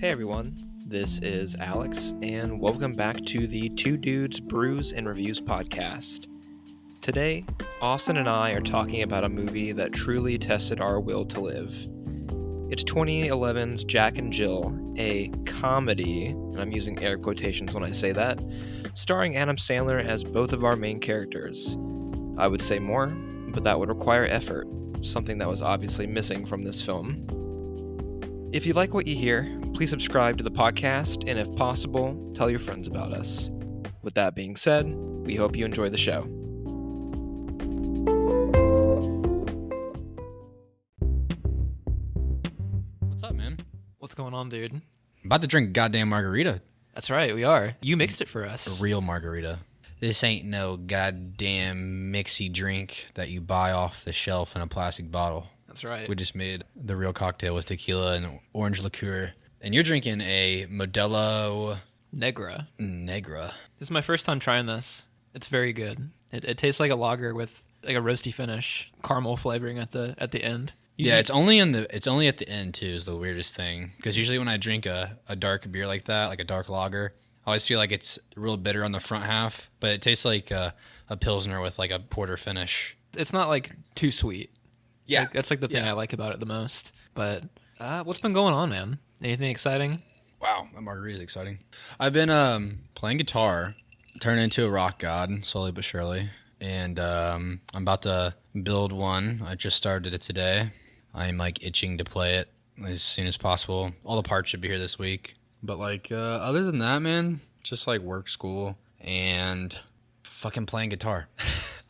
Hey everyone, this is Alex, and welcome back to the Two Dudes Brews and Reviews podcast. Today, Austin and I are talking about a movie that truly tested our will to live. It's 2011's Jack and Jill, a comedy, and I'm using air quotations when I say that, starring Adam Sandler as both of our main characters. I would say more, but that would require effort, something that was obviously missing from this film. If you like what you hear, please subscribe to the podcast, and if possible, tell your friends about us. With that being said, we hope you enjoy the show. What's up, man? What's going on, dude? I'm about to drink goddamn margarita. That's right, we are. You mixed it for us. A real margarita. This ain't no goddamn mixy drink that you buy off the shelf in a plastic bottle. That's right. We just made the real cocktail with tequila and orange liqueur. And you're drinking a Modelo Negra. Negra. This is my first time trying this. It's very good. It tastes like a lager with like a roasty finish, caramel flavoring at the end. It's only at the end too is the weirdest thing. Because usually when I drink a dark beer like that, like a dark lager, I always feel like it's real bitter on the front half, but it tastes like a Pilsner with like a porter finish. It's not like too sweet. Yeah. That's like the thing I like about it the most. But what's been going on, man? Anything exciting? Wow, that margarita is exciting. I've been playing guitar, turning into a rock god, slowly but surely. And I'm about to build one. I just started it today. I'm like itching to play it as soon as possible. All the parts should be here this week. But like other than that, man, just like work, school, and fucking playing guitar.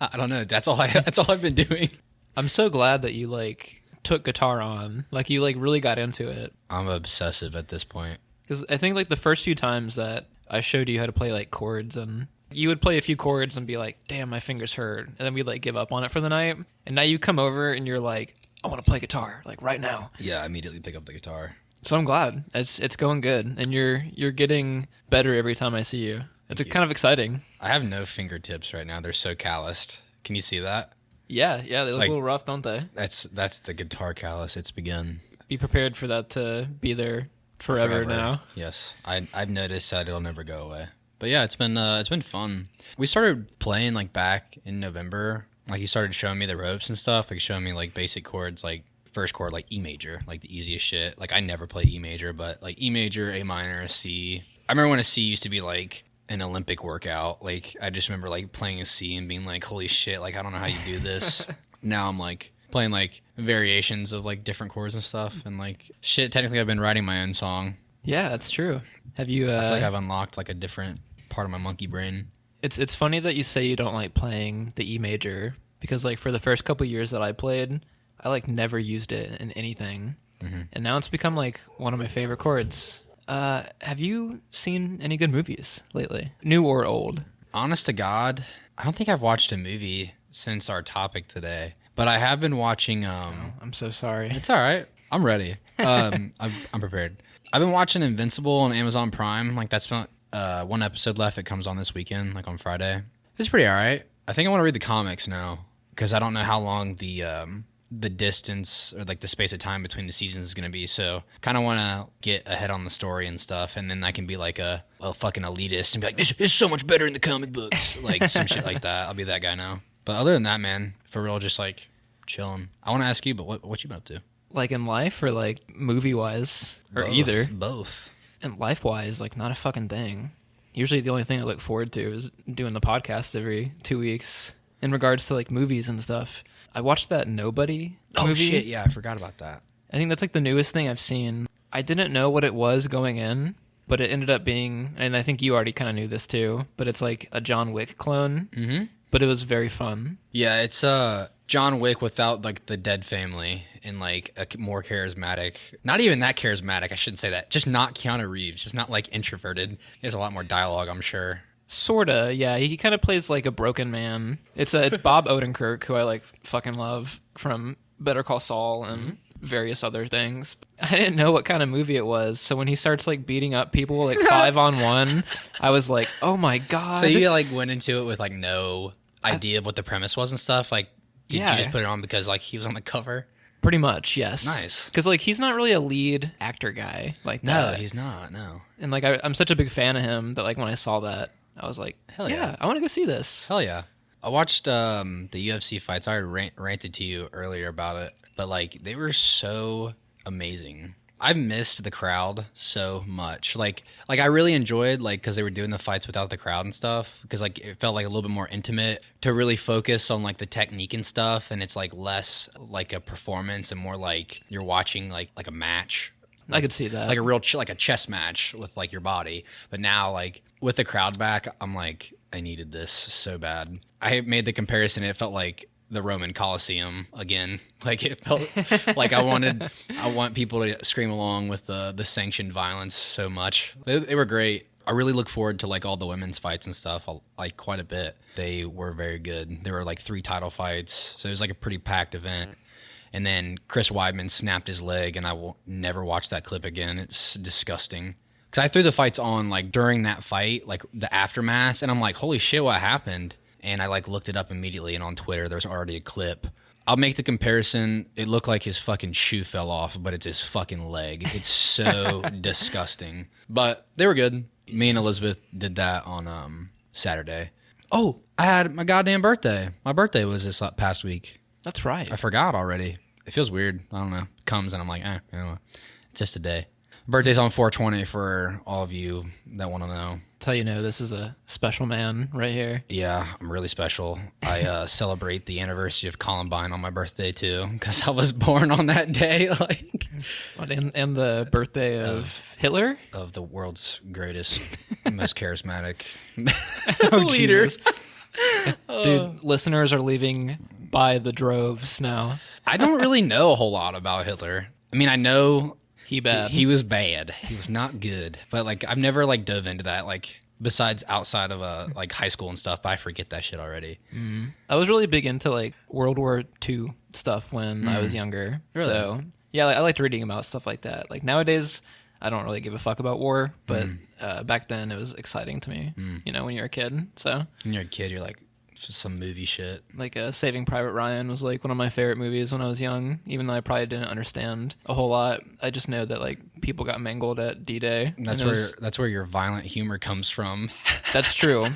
I don't know. That's all I've been doing. I'm so glad that you like took guitar on. Like you like really got into it. I'm obsessive at this point. Because I think like the first few times that I showed you how to play like chords, and you would play a few chords and be like, damn, my fingers hurt. And then we'd like give up on it for the night. And now you come over and you're like, I want to play guitar like right now. Yeah, I immediately pick up the guitar. So I'm glad. It's going good. And you're getting better every time I see you. It's kind of exciting. I have no fingertips right now. They're so calloused. Can you see that? Yeah, they look a little rough, don't they? That's the guitar callus. It's begun. Be prepared for that to be there forever now. Yes, I've noticed that it'll never go away. But yeah, it's been fun. We started playing like back in November. Like you started showing me the ropes and stuff. Like showing me like basic chords, like first chord like E major, like the easiest shit. Like I never play E major, but like E major, A minor, C. I remember when a C used to be like an Olympic workout. Like I just remember like playing a C and being like, holy shit, like I don't know how you do this. Now I'm like playing like variations of like different chords and stuff, and like shit, technically I've been writing my own song. Yeah, that's true. Have you I feel like I've unlocked like a different part of my monkey brain. It's funny that you say you don't like playing the E major, because like for the first couple years that I played, I like never used it in anything. Mm-hmm. And now it's become like one of my favorite chords. Have you seen any good movies lately? New or old? Honest to God, I don't think I've watched a movie since our topic today. But I have been watching... I'm so sorry. It's all right. I'm ready. I'm prepared. I've been watching Invincible on Amazon Prime. Like, that's not one episode left. It comes on this weekend, like on Friday. It's pretty all right. I think I want to read the comics now, because I don't know how long the distance or like the space of time between the seasons is going to be. So kind of want to get ahead on the story and stuff. And then I can be like a fucking elitist and be like, this is so much better in the comic books. Like some shit like that. I'll be that guy now. But other than that, man, for real, just like chilling. I want to ask you, but what you been up to? Like in life or like movie wise or either? Both. And life wise, like not a fucking thing. Usually the only thing I look forward to is doing the podcast every 2 weeks in regards to like movies and stuff. I watched that Nobody movie. Oh, shit, yeah, I forgot about that. I think that's like the newest thing I've seen. I didn't know what it was going in, but it ended up being, and I think you already kind of knew this too, but it's like a John Wick clone, but it was very fun. Yeah, it's John Wick without like the dead family and like a more charismatic, not even that charismatic, I shouldn't say that, just not Keanu Reeves, just not like introverted. He has a lot more dialogue, I'm sure. Sorta, yeah. He kind of plays like a broken man. It's Bob Odenkirk, who I like fucking love from Better Call Saul and various other things. I didn't know what kind of movie it was, so when he starts like beating up people like 5-on-1, I was like, oh my god. So you like went into it with like no idea of what the premise was and stuff? Like, did you just put it on because like he was on the cover? Pretty much, yes. Nice. Because like he's not really a lead actor guy like that. No, he's not. No. And like I'm such a big fan of him that like when I saw that, I was like, hell yeah, I want to go see this. Hell yeah. I watched the UFC fights. I ranted to you earlier about it, but like they were so amazing. I've missed the crowd so much. Like I really enjoyed like because they were doing the fights without the crowd and stuff. Because like it felt like a little bit more intimate to really focus on like the technique and stuff, and it's like less like a performance and more like you're watching like a match. I could see that, like a real like a chess match with like your body. But now like with the crowd back, I'm like I needed this so bad. I made the comparison. It felt like the Roman Colosseum again. Like it felt like I want people to scream along with the sanctioned violence so much. They were great. I really look forward to like all the women's fights and stuff like quite a bit. They were very good. There were like 3 title fights, so it was like a pretty packed event. And then Chris Weidman snapped his leg, and I will never watch that clip again. It's disgusting. Because I threw the fights on like during that fight, like the aftermath, and I'm like, holy shit, what happened? And I like looked it up immediately, and on Twitter there's already a clip. I'll make the comparison. It looked like his fucking shoe fell off, but it's his fucking leg. It's so disgusting. But they were good. Me and Elizabeth did that on Saturday. Oh, I had my goddamn birthday. My birthday was this past week. That's right. I forgot already. It feels weird. I don't know. It comes and I'm like, anyway. It's just a day. Birthday's on 4/20 for all of you that want to know. That's how you know this is a special man right here. Yeah, I'm really special. I celebrate the anniversary of Columbine on my birthday too, because I was born on that day. Like, and the birthday of Hitler, of the world's greatest, most charismatic leader. Dude, listeners are leaving by the droves now. I don't really know a whole lot about Hitler. I mean, I know He was bad. He was not good. But like I've never like dove into that, like besides outside of like high school and stuff, but I forget that shit already. I was really big into like World War II stuff when I was younger. Really? So yeah, I liked reading about stuff like that. Like nowadays I don't really give a fuck about war, but back then it was exciting to me, you know, when you're a kid. So when you're a kid, you're like, it's just some movie shit. Like Saving Private Ryan was like one of my favorite movies when I was young, even though I probably didn't understand a whole lot. I just know that like people got mangled at D-Day. That's where your violent humor comes from. That's true.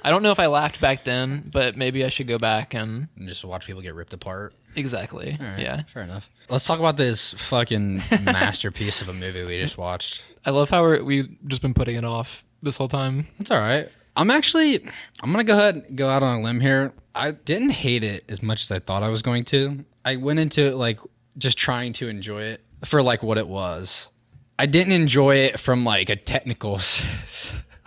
I don't know if I laughed back then, but maybe I should go back and just watch people get ripped apart. Exactly. All right, yeah. Fair enough. Let's talk about this fucking masterpiece of a movie we just watched. I love how we've just been putting it off this whole time. That's all right. I'm going to go ahead and go out on a limb here. I didn't hate it as much as I thought I was going to. I went into it like just trying to enjoy it for like what it was. I didn't enjoy it from like a technical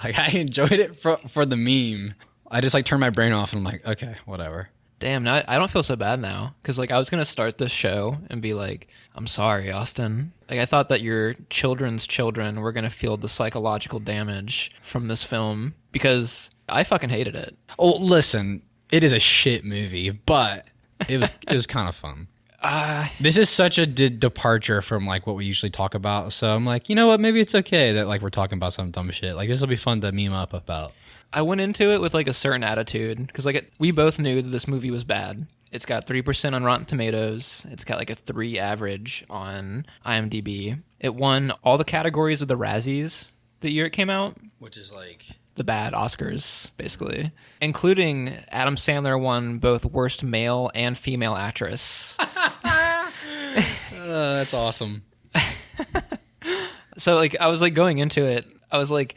like I enjoyed it for the meme. I just like turned my brain off and I'm like, okay, whatever. Damn, now I don't feel so bad now. Because like I was going to start this show and be like, I'm sorry, Austin. Like I thought that your children's children were going to feel the psychological damage from this film because I fucking hated it. Oh, listen, it is a shit movie, but it was kind of fun. This is such a departure from like what we usually talk about. So I'm like, you know what? Maybe it's okay that like we're talking about some dumb shit. Like this will be fun to meme up about. I went into it with like a certain attitude because like we both knew that this movie was bad. It's got 3% on Rotten Tomatoes. It's got like a 3 average on IMDb. It won all the categories of the Razzies the year it came out. Which is like the bad Oscars, basically. Including Adam Sandler won both Worst Male and Female Actress. That's awesome. So like I was like going into it, I was like,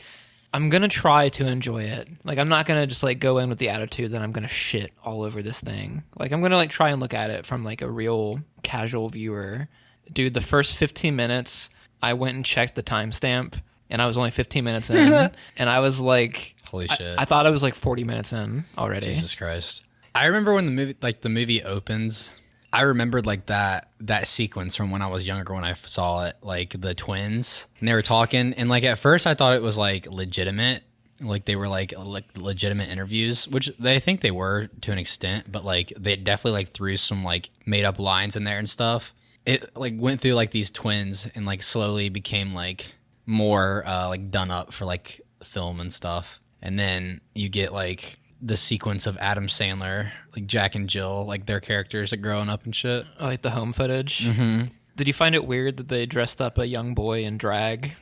I'm going to try to enjoy it. Like, I'm not going to just, like, go in with the attitude that I'm going to shit all over this thing. Like, I'm going to, like, try and look at it from, like, a real casual viewer. Dude, the first 15 minutes, I went and checked the timestamp, and I was only 15 minutes in. And I was like... Holy shit. I thought I was, like, 40 minutes in already. Jesus Christ. I remember when the movie opens... I remembered like that sequence from when I was younger when I saw it, like the twins and they were talking, and like at first I thought it was like legitimate, like they were like legitimate interviews, which they think they were to an extent, but like they definitely like threw some like made up lines in there and stuff. It like went through like these twins and like slowly became like more like done up for like film and stuff, and then you get like the sequence of Adam Sandler, like Jack and Jill, like their characters like growing up and shit. I like the home footage. Mm-hmm. Did you find it weird that they dressed up a young boy in drag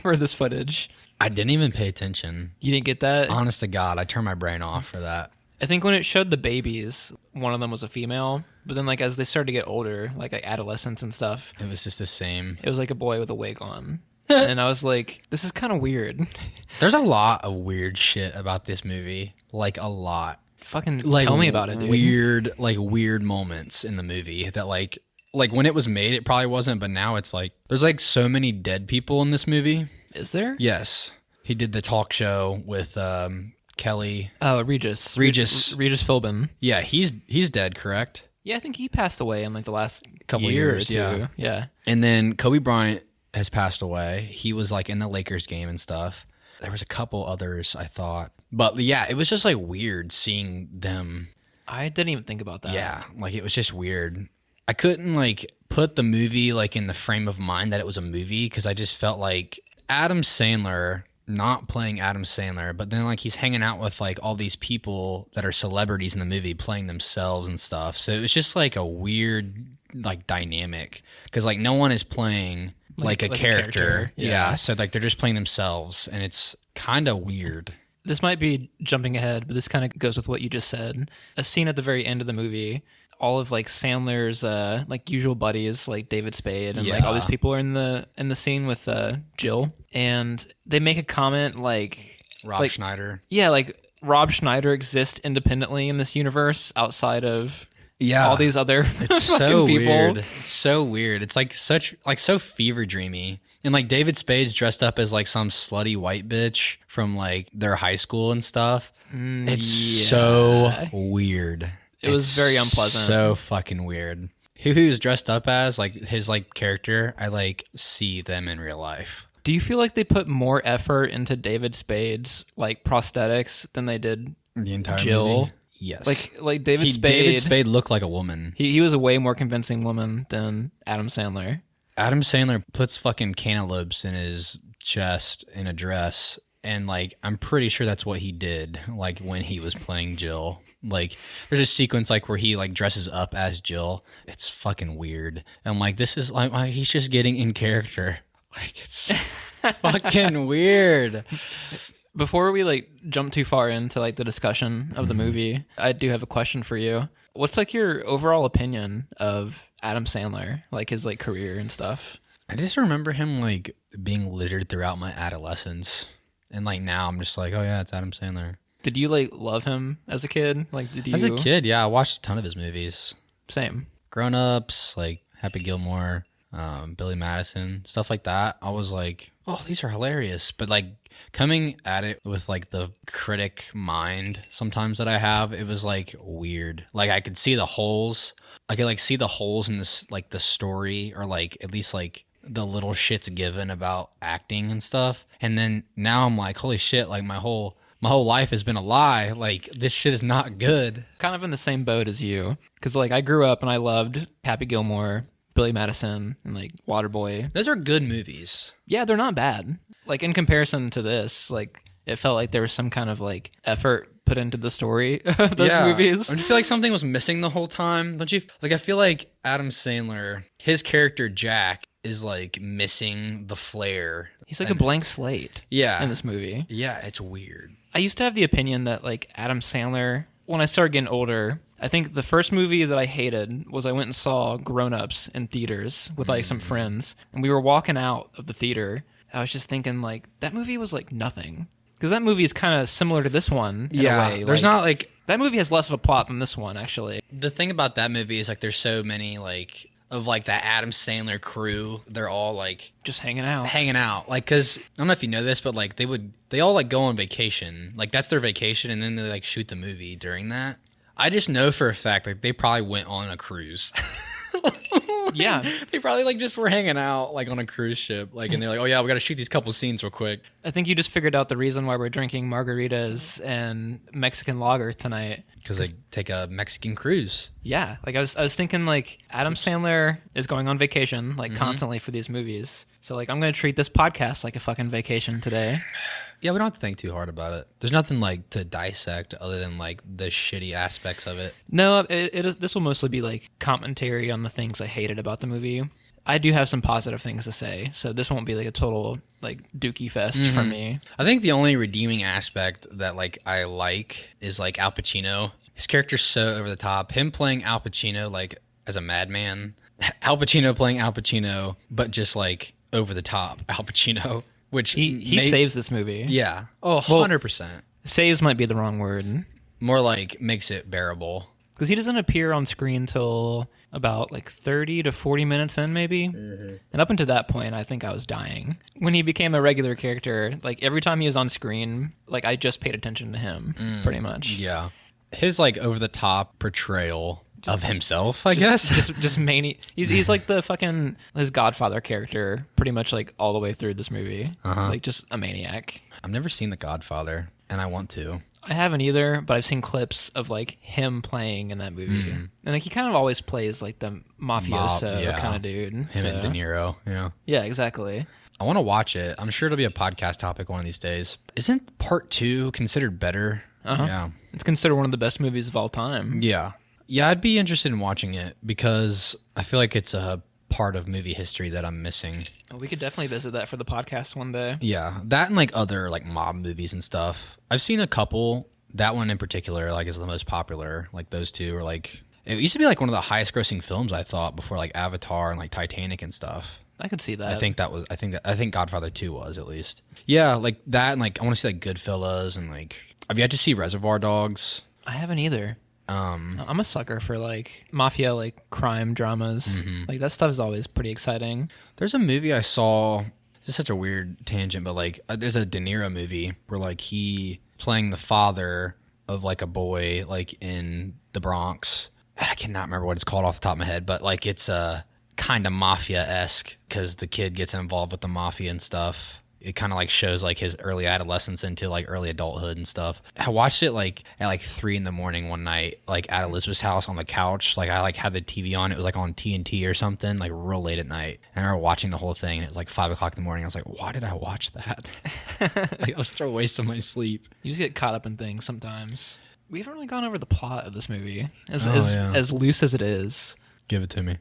for this footage? I didn't even pay attention. You didn't get that? Honest to God, I turned my brain off for that. I think when it showed the babies, one of them was a female, but then like as they started to get older, like adolescents and stuff, It was just the same. it was like a boy with a wig on. And I was like, this is kind of weird. There's a lot of weird shit about this movie. Like, a lot. Fucking Like, tell me about it, dude. Weird moments in the movie that like when it was made, it probably wasn't, but now it's like, there's like so many dead people in this movie. Is there? Yes. He did the talk show with Kelly. Oh, Regis. Regis. Regis Philbin. Yeah, he's dead, correct? Yeah, I think he passed away in like the last Couple year years, or two. Yeah. And then Kobe Bryant has passed away. He was like in the Lakers game and stuff. There was a couple others, I thought. But yeah, it was just like weird seeing them. I didn't even think about that. Yeah, like it was just weird. I couldn't like put the movie like in the frame of mind that it was a movie because I just felt like Adam Sandler not playing Adam Sandler, but then like he's hanging out with like all these people that are celebrities in the movie playing themselves and stuff. So it was just like a weird like dynamic because like no one is playing like a character. Yeah. So like they're just playing themselves and it's kind of weird. This might be jumping ahead, but this kind of goes with what you just said. A scene at the very end of the movie, all of like Sandler's like usual buddies, like David Spade and like all these people are in the scene with Jill, and they make a comment like Rob Schneider. Yeah, like Rob Schneider exists independently in this universe outside of Yeah, all these other it's fucking so people. Weird. It's so weird. It's like so fever dreamy. And like David Spade's dressed up as like some slutty white bitch from like their high school and stuff. It's so weird. It was very unpleasant. So fucking weird. Who he was dressed up as, like his like character, I like see them in real life. Do you feel like they put more effort into David Spade's like prosthetics than they did The entire Jill? movie? Yes. Like David Spade. David Spade looked like a woman. He was a way more convincing woman than Adam Sandler. Adam Sandler puts fucking cantaloupes in his chest in a dress, and like I'm pretty sure that's what he did. Like when he was playing Jill, like there's a sequence like where he like dresses up as Jill. It's fucking weird. And I'm like, this is like he's just getting in character. Like it's fucking weird. Before we like jump too far into like the discussion of the movie, I do have a question for you. What's like your overall opinion of Adam Sandler, like his like career and stuff? I just remember him like being littered throughout my adolescence, and like now I'm just like, oh yeah, it's Adam Sandler. Did you like love him as a kid? Like, did you? As a kid, yeah, I watched a ton of his movies. Same. Grown Ups, like Happy Gilmore, Billy Madison, stuff like that. I was like, oh, these are hilarious. But like coming at it with like the critic mind sometimes that I have, it was like weird. Like I could see the holes. I could like see the holes in this, like the story, or like at least like the little shits given about acting and stuff. And then now I'm like, holy shit, like my whole life has been a lie. Like this shit is not good. Kind of in the same boat as you, because like I grew up and I loved Happy Gilmore, Billy Madison, and like Waterboy. Those are good movies. Yeah, they're not bad. Like in comparison to this, like it felt like there was some kind of like effort put into the story of those movies. Don't you feel like something was missing the whole time? Don't you? Like I feel like Adam Sandler, his character Jack, is like missing the flair. He's like a blank slate. Yeah. In this movie. Yeah, it's weird. I used to have the opinion that like Adam Sandler, when I started getting older, I think the first movie that I hated was I went and saw Grown Ups in theaters with like some friends, and we were walking out of the theater. I was just thinking like that movie was like nothing, because that movie is kind of similar to this one in a way. There's not like that movie has less of a plot than this one actually. The thing about that movie is like there's so many like of like that Adam Sandler crew. They're all like just hanging out. Like, cause I don't know if you know this, but like they all like go on vacation. Like that's their vacation, and then they like shoot the movie during that. I just know for a fact like they probably went on a cruise. Yeah, they probably like just were hanging out like on a cruise ship, like, and they're like, oh yeah, we got to shoot these couple scenes real quick. I think you just figured out the reason why we're drinking margaritas and Mexican lager tonight. Because they take a Mexican cruise. Yeah, like I was thinking like Adam Sandler is going on vacation like constantly for these movies. So like I'm gonna treat this podcast like a fucking vacation today. Yeah, we don't have to think too hard about it. There's nothing like to dissect other than like the shitty aspects of it. No, it is. This will mostly be like commentary on the things I hated about the movie. I do have some positive things to say, so this won't be like a total like dookie fest for me. I think the only redeeming aspect that like I like is like Al Pacino. His character's so over the top. Him playing Al Pacino like as a madman. Al Pacino playing Al Pacino, but just like over the top Al Pacino, which he saves this movie. Yeah. Oh, 100%. Saves might be the wrong word. More like makes it bearable. Because he doesn't appear on screen till about like 30 to 40 minutes in, maybe. Mm-hmm. And up until that point, I think I was dying. When he became a regular character, like every time he was on screen, like I just paid attention to him, pretty much. Yeah. His like over-the-top portrayal of himself, I guess. Just mania. He's like the fucking, his Godfather character, pretty much like all the way through this movie. Like just a maniac. I've never seen The Godfather, and I want to. I haven't either, but I've seen clips of like him playing in that movie, and like he kind of always plays like the mafioso kind of dude. Him and De Niro, yeah, exactly. I want to watch it. I'm sure it'll be a podcast topic one of these days. Isn't part 2 considered better? Yeah, it's considered one of the best movies of all time. Yeah, I'd be interested in watching it because I feel like it's a part of movie history that I'm missing. We could definitely visit that for the podcast one day. Yeah, that and like other like mob movies and stuff. I've seen a couple. That one in particular like is the most popular. Like those two are like, it used to be like one of the highest grossing films, I thought, before like Avatar and like Titanic and stuff. I could see that. I think Godfather 2 was at least. Yeah, like that, and like I want to see like Goodfellas, and like I've yet to see Reservoir Dogs. I haven't either. I'm a sucker for like mafia, like crime dramas. Like that stuff is always pretty exciting. There's a movie I saw. This is such a weird tangent, but like there's a De Niro movie where like he playing the father of like a boy like in the Bronx. I cannot remember what it's called off the top of my head, but like it's a kind of mafia-esque because the kid gets involved with the mafia and stuff. It kind of like shows like his early adolescence into like early adulthood and stuff. I watched it like at like 3 a.m. one night, like at Elizabeth's house on the couch. Like I like had the TV on. It was like on TNT or something, like real late at night. And I remember watching the whole thing. And it was like 5 o'clock in the morning. I was like, why did I watch that? Like it was such a waste of my sleep. You just get caught up in things sometimes. We haven't really gone over the plot of this movie as loose as it is. Give it to me.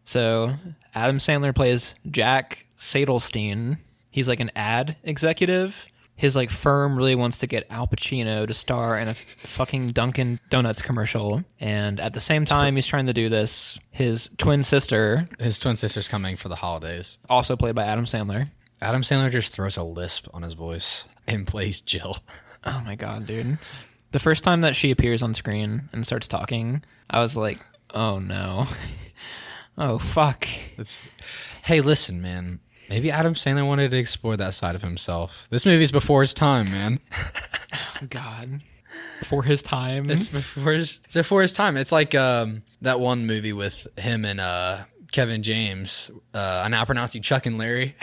So Adam Sandler plays Jack Sadelstein. He's like an ad executive. His like firm really wants to get Al Pacino to star in a fucking Dunkin' Donuts commercial. And at the same time he's trying to do this, his twin sister's coming for the holidays. Also played by Adam Sandler. Adam Sandler just throws a lisp on his voice and plays Jill. Oh my God, dude. The first time that she appears on screen and starts talking, I was like, oh no. Oh, fuck. Hey, listen, man. Maybe Adam Sandler wanted to explore that side of himself. This movie's before his time, man. Oh, God. Before his time? It's before his time. It's like that one movie with him and Kevin James. I now pronounce you Chuck and Larry.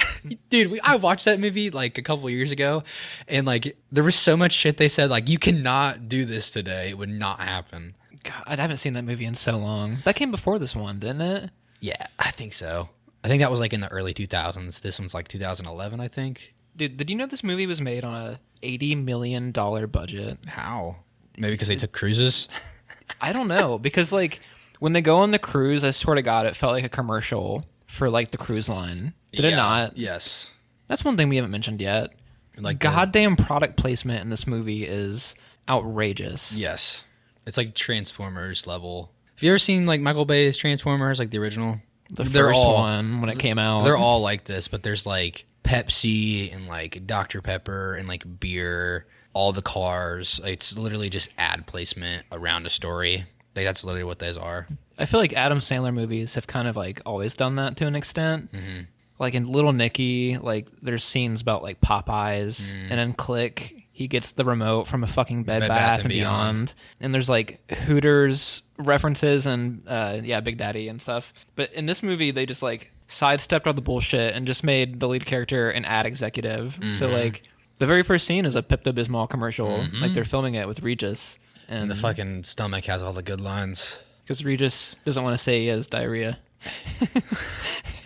Dude, I watched that movie like a couple years ago, and like there was so much shit they said, like, you cannot do this today. It would not happen. God, I haven't seen that movie in so long. That came before this one, didn't it? Yeah, I think so. I think that was like in the early 2000s. This one's like 2011, I think. Dude, did you know this movie was made on a $80 million budget? How? Maybe because they took cruises? I don't know. Because like when they go on the cruise, I swear to God, it felt like a commercial for like the cruise line. Did it not? Yes. That's one thing we haven't mentioned yet. Like goddamn product placement in this movie is outrageous. Yes. It's like Transformers level. Have you ever seen like Michael Bay's Transformers, like the original? The first one when it came out. They're all like this, but there's like Pepsi and like Dr. Pepper and like beer, all the cars. It's literally just ad placement around a story. Like that's literally what those are. I feel like Adam Sandler movies have kind of like always done that to an extent. Mm-hmm. Like in Little Nicky, like there's scenes about like Popeyes, and then Click, he gets the remote from a fucking Bed Bath and Beyond. And there's like Hooters references and Big Daddy and stuff. But in this movie, they just like sidestepped all the bullshit and just made the lead character an ad executive. Mm-hmm. So like the very first scene is a Pepto-Bismol commercial. Mm-hmm. Like they're filming it with Regis. And the fucking stomach has all the good lines. Because Regis doesn't want to say he has diarrhea.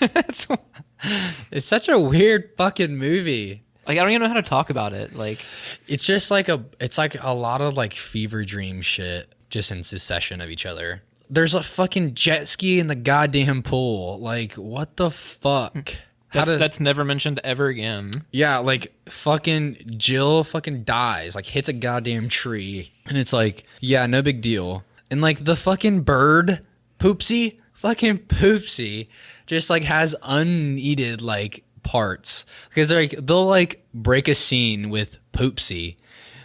It's such a weird fucking movie. Like, I don't even know how to talk about it. Like, It's just like it's like a lot of like fever dream shit just in succession of each other. There's a fucking jet ski in the goddamn pool. Like, what the fuck? that's never mentioned ever again. Yeah, like fucking Jill fucking dies, like hits a goddamn tree. And it's like, yeah, no big deal. And like the fucking bird, fucking Poopsie, just like has unneeded like parts. Because they'll like break a scene with Poopsie.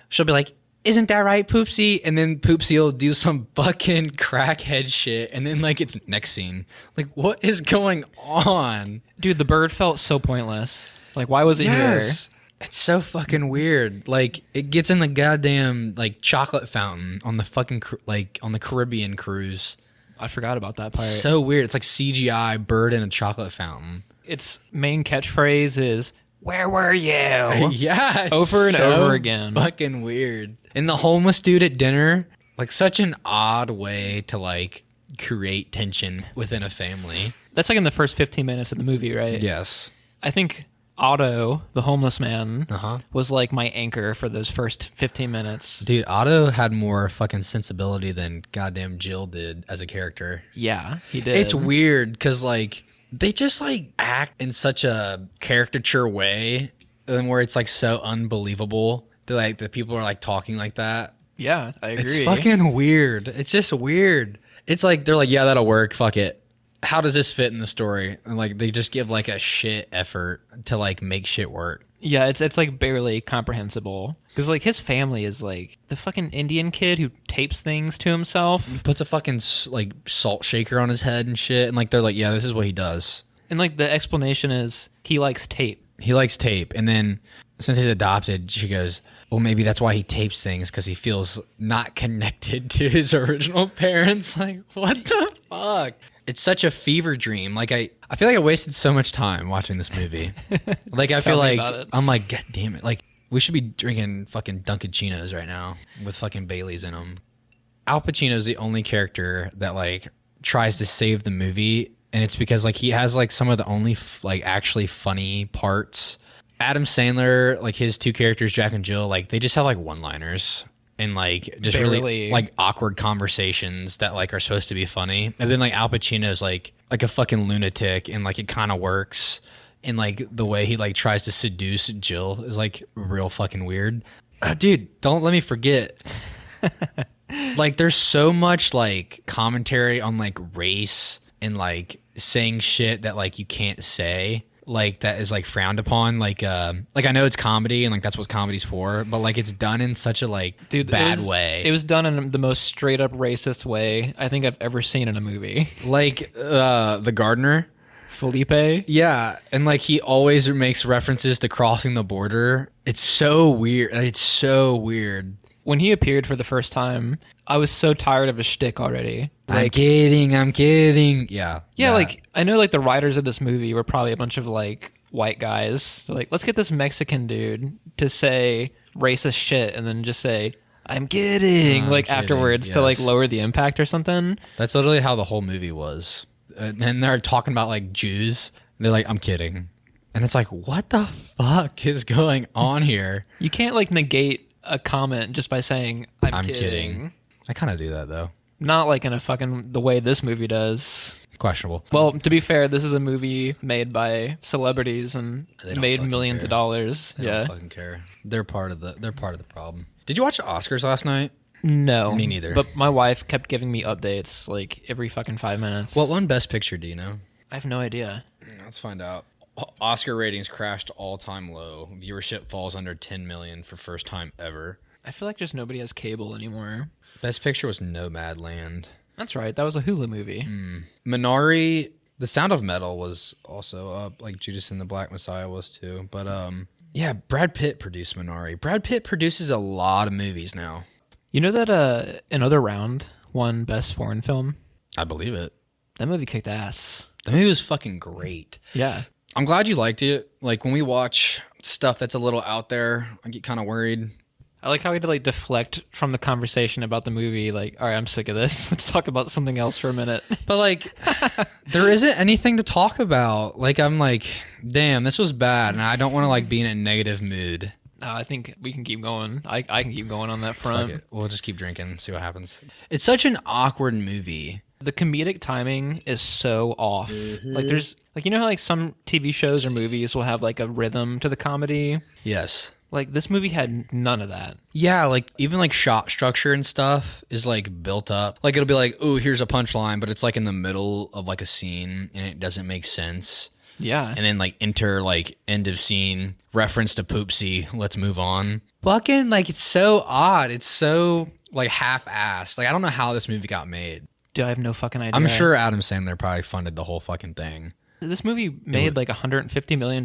She'll be like, isn't that right, Poopsie? And then Poopsie will do some fucking crackhead shit. And then like it's next scene. Like, what is going on? Dude, the bird felt so pointless. Like, why was it here? It's so fucking weird. Like, it gets in the goddamn like chocolate fountain on the fucking like on the Caribbean cruise. I forgot about that part. So weird. It's like CGI bird in a chocolate fountain. Its main catchphrase is, "Where were you?" Yeah, it's over and so over again. Fucking weird. And the homeless dude at dinner, like such an odd way to like create tension within a family. That's like in the first 15 minutes of the movie, right? Yes. I think Otto, the homeless man, was like my anchor for those first 15 minutes. Dude, Otto had more fucking sensibility than goddamn Jill did as a character. Yeah, he did. It's weird because like they just like act in such a caricature way, and where it's like so unbelievable that like the people are like talking like that. Yeah, I agree. It's fucking weird. It's just weird. It's like they're like, yeah, that'll work. Fuck it. How does this fit in the story? And like they just give like a shit effort to like make shit work. Yeah, it's like barely comprehensible because like his family is like the fucking Indian kid who tapes things to himself, Puts a fucking like salt shaker on his head and shit, and like they're like, yeah, this is what he does. and like the explanation is he likes tape. He likes tape, and then since he's adopted, she goes, well, maybe that's why he tapes things, because he feels not connected to his original parents. Like, what the fuck? It's such a fever dream. Like, I feel like I wasted so much time watching this movie. Like, I feel like I'm like, God damn it. Like, we should be drinking fucking Dunkachinos right now with fucking Baileys in them. Al Pacino's the only character that like tries to save the movie, and it's because like he has like some of the only like actually funny parts. Adam Sandler, like his two characters, Jack and Jill, like they just have like one-liners and like just really like awkward conversations that like are supposed to be funny. And then like Al Pacino's like a fucking lunatic, and like it kind of works. And like the way he like tries to seduce Jill is like real fucking weird. Dude, don't let me forget. Like there's so much like commentary on like race and like saying shit that like you can't say, like that is like frowned upon. Like I know it's comedy and like that's what comedy's for, but like it's done in such a like bad way. It was done in the most straight up racist way I think I've ever seen in a movie. Like the gardener Felipe. Yeah, and like he always makes references to crossing the border. It's so weird. It's so weird. When he appeared for the first time, I was so tired of his shtick already. Like, I'm kidding. Yeah. Yeah, like, I know, like, the writers of this movie were probably a bunch of, like, white guys. They're like, let's get this Mexican dude to say racist shit and then just say, I'm kidding, afterwards to, like, lower the impact or something. That's literally how the whole movie was. And they're talking about, like, Jews. They're like, I'm kidding. And it's like, what the fuck is going on here? You can't, like, negate a comment just by saying I'm kidding. I kind of do that though. Not like in a fucking the way this movie does. Questionable. Well, to be fair, this is a movie made by celebrities and made millions of dollars. They don't fucking care. They're part of the problem. Did you watch the Oscars last night? No. Me neither. But my wife kept giving me updates like every fucking 5 minutes. What won Best Picture, do you know? I have no idea. Let's find out. Oscar ratings crashed all-time low. Viewership falls under 10 million for first time ever. I feel like just nobody has cable anymore. Best Picture was Nomadland. That's right. That was a Hulu movie. Minari, The Sound of Metal was also up, like Judas and the Black Messiah was too. But yeah, Brad Pitt produced Minari. Brad Pitt produces a lot of movies now. You know that Another Round won Best Foreign Film? I believe it. That movie kicked ass. The movie was fucking great. Yeah. I'm glad you liked it. Like when we watch stuff that's a little out there, I get kind of worried. I like how we had to like deflect from the conversation about the movie. Like, all right, I'm sick of this. Let's talk about something else for a minute. But like, there isn't anything to talk about. Like, I'm like, damn, this was bad, and I don't want to like be in a negative mood. I think we can keep going. I can keep going on that front. Fuck it. We'll just keep drinking, see what happens. It's such an awkward movie. The comedic timing is so off. Like there's like, you know how like some TV shows or movies will have like a rhythm to the comedy? Yes. Like this movie had none of that. Yeah, like even like shot structure and stuff is like built up. Like it'll be like, oh, here's a punchline, but it's like in the middle of like a scene and it doesn't make sense. Yeah. And then like enter like end of scene, reference to Poopsie, let's move on. Fucking like it's so odd. It's so like half-assed. Like I don't know how this movie got made. I have no fucking idea. I'm sure Adam Sandler probably funded the whole fucking thing. This movie made like $150 million.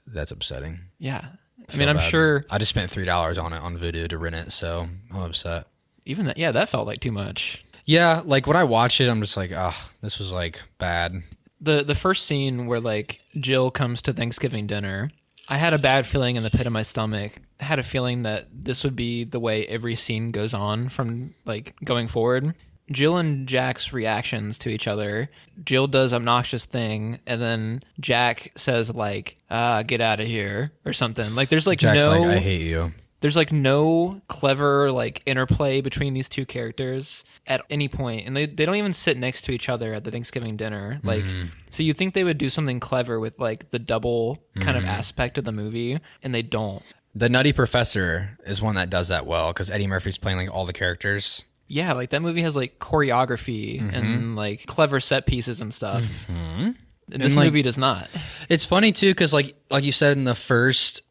That's upsetting. Yeah. I mean, I'm sure. I just spent $3 on it on Vudu to rent it, so I'm upset. Even that, yeah, that felt like too much. Yeah, like when I watch it, I'm just like, oh, this was like bad. The first scene where like Jill comes to Thanksgiving dinner, I had a bad feeling in the pit of my stomach. I had a feeling that this would be the way every scene goes on from like going forward. Jill and Jack's reactions to each other. Jill does obnoxious thing, and then Jack says like, get out of here, or something. Like there's like Jack's like, I hate you. There's like no clever like interplay between these two characters at any point. And they don't even sit next to each other at the Thanksgiving dinner. Like so you think they would do something clever with like the double kind of aspect of the movie, and they don't. The Nutty Professor is one that does that well because Eddie Murphy's playing like all the characters. Yeah, like that movie has like choreography and like clever set pieces and stuff. And this movie does not. It's funny too because like you said in the first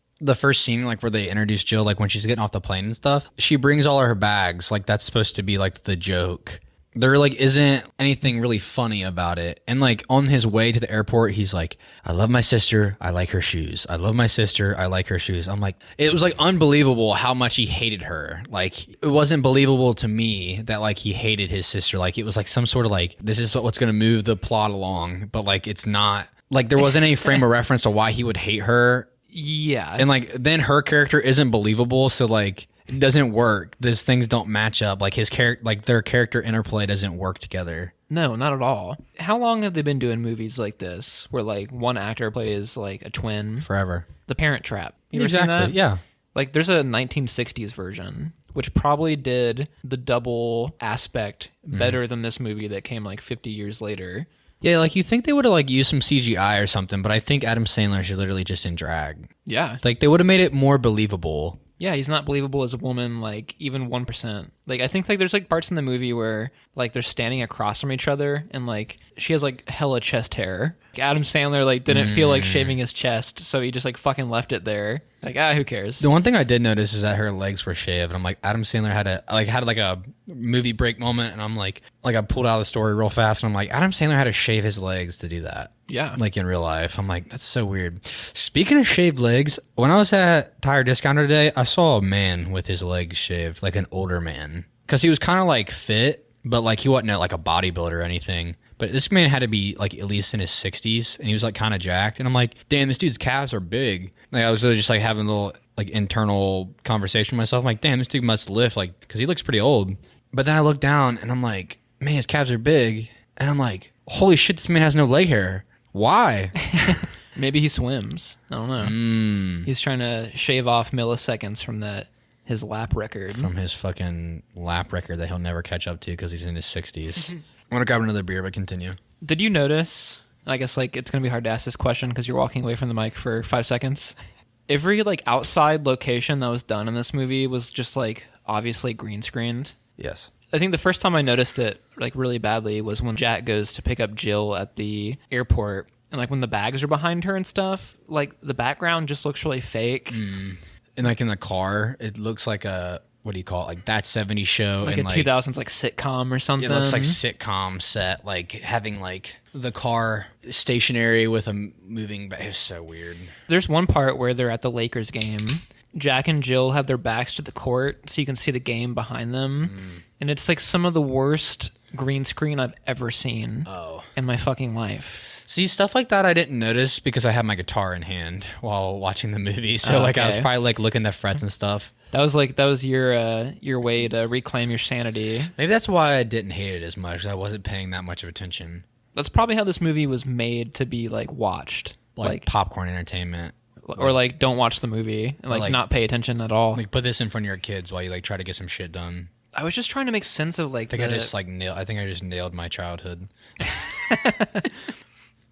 scene, like where they introduce Jill, like when she's getting off the plane and stuff, she brings all her bags. Like that's supposed to be like the joke. There like isn't anything really funny about it. And like on his way to the airport, he's like, I love my sister. I like her shoes. I love my sister. I like her shoes. I'm like, it was like unbelievable how much he hated her. Like it wasn't believable to me that like he hated his sister. Like it was like some sort of like, this is what's going to move the plot along. But like, it's not like there wasn't any frame of reference to why he would hate her. Yeah. And like, then her character isn't believable. So like, it doesn't work. These things don't match up. Like his character, like their character interplay doesn't work together. No, not at all. How long have they been doing movies like this, where like one actor plays like a twin? Forever. The Parent Trap. You ever seen that? Yeah. Like there's a 1960s version, which probably did the double aspect better than this movie that came like 50 years later. Yeah, like you think they would have like used some CGI or something, but I think Adam Sandler should literally just in drag. Yeah. Like they would have made it more believable. Yeah, he's not believable as a woman, like, even 1%. Like, I think, like, there's, like, parts in the movie where, like, they're standing across from each other, and, like, she has, like, hella chest hair. Adam Sandler, like, didn't feel like shaving his chest, so he just, like, fucking left it there. Like, who cares? The one thing I did notice is that her legs were shaved, and I'm like, Adam Sandler had a movie break moment, and I'm like I pulled out of the story real fast, and I'm like, Adam Sandler had to shave his legs to do that. Yeah. Like in real life. I'm like, that's so weird. Speaking of shaved legs, when I was at Tire Discounter today, I saw a man with his legs shaved, like an older man. Because he was kind of like fit, but like he wasn't like a bodybuilder or anything. But this man had to be like at least in his 60s, and he was like kind of jacked. And I'm like, damn, this dude's calves are big. Like I was just like having a little like internal conversation with myself. I'm like, damn, this dude must lift, like, because he looks pretty old. But then I look down and I'm like, man, his calves are big. And I'm like, holy shit, this man has no leg hair. Why? Maybe he swims. I don't know. He's trying to shave off milliseconds from his lap record. From his fucking lap record that he'll never catch up to because he's in his 60s. I want to grab another beer, but continue. Did you notice, I guess like it's going to be hard to ask this question because you're walking away from the mic for 5 seconds. Every like outside location that was done in this movie was just like obviously green screened. Yes. I think the first time I noticed it like really badly was when Jack goes to pick up Jill at the airport, and like when the bags are behind her and stuff, like the background just looks really fake. And like in the car, it looks like a, what do you call it? Like That 70s Show. Like and a 2000s like sitcom or something. It looks like sitcom set, like having like the car stationary with a moving back. It's so weird. There's one part where they're at the Lakers game. Jack and Jill have their backs to the court so you can see the game behind them. And it's like some of the worst green screen I've ever seen in my fucking life. See, stuff like that I didn't notice because I had my guitar in hand while watching the movie. So I was probably like looking at frets and stuff. That was your way to reclaim your sanity. Maybe that's why I didn't hate it as much. 'Cause I wasn't paying that much of attention. That's probably how this movie was made to be like watched, Like popcorn entertainment. or like don't watch the movie and like not pay attention at all. Like put this in front of your kids while you like try to get some shit done. I was just trying to make sense of like. I think I just nailed my childhood.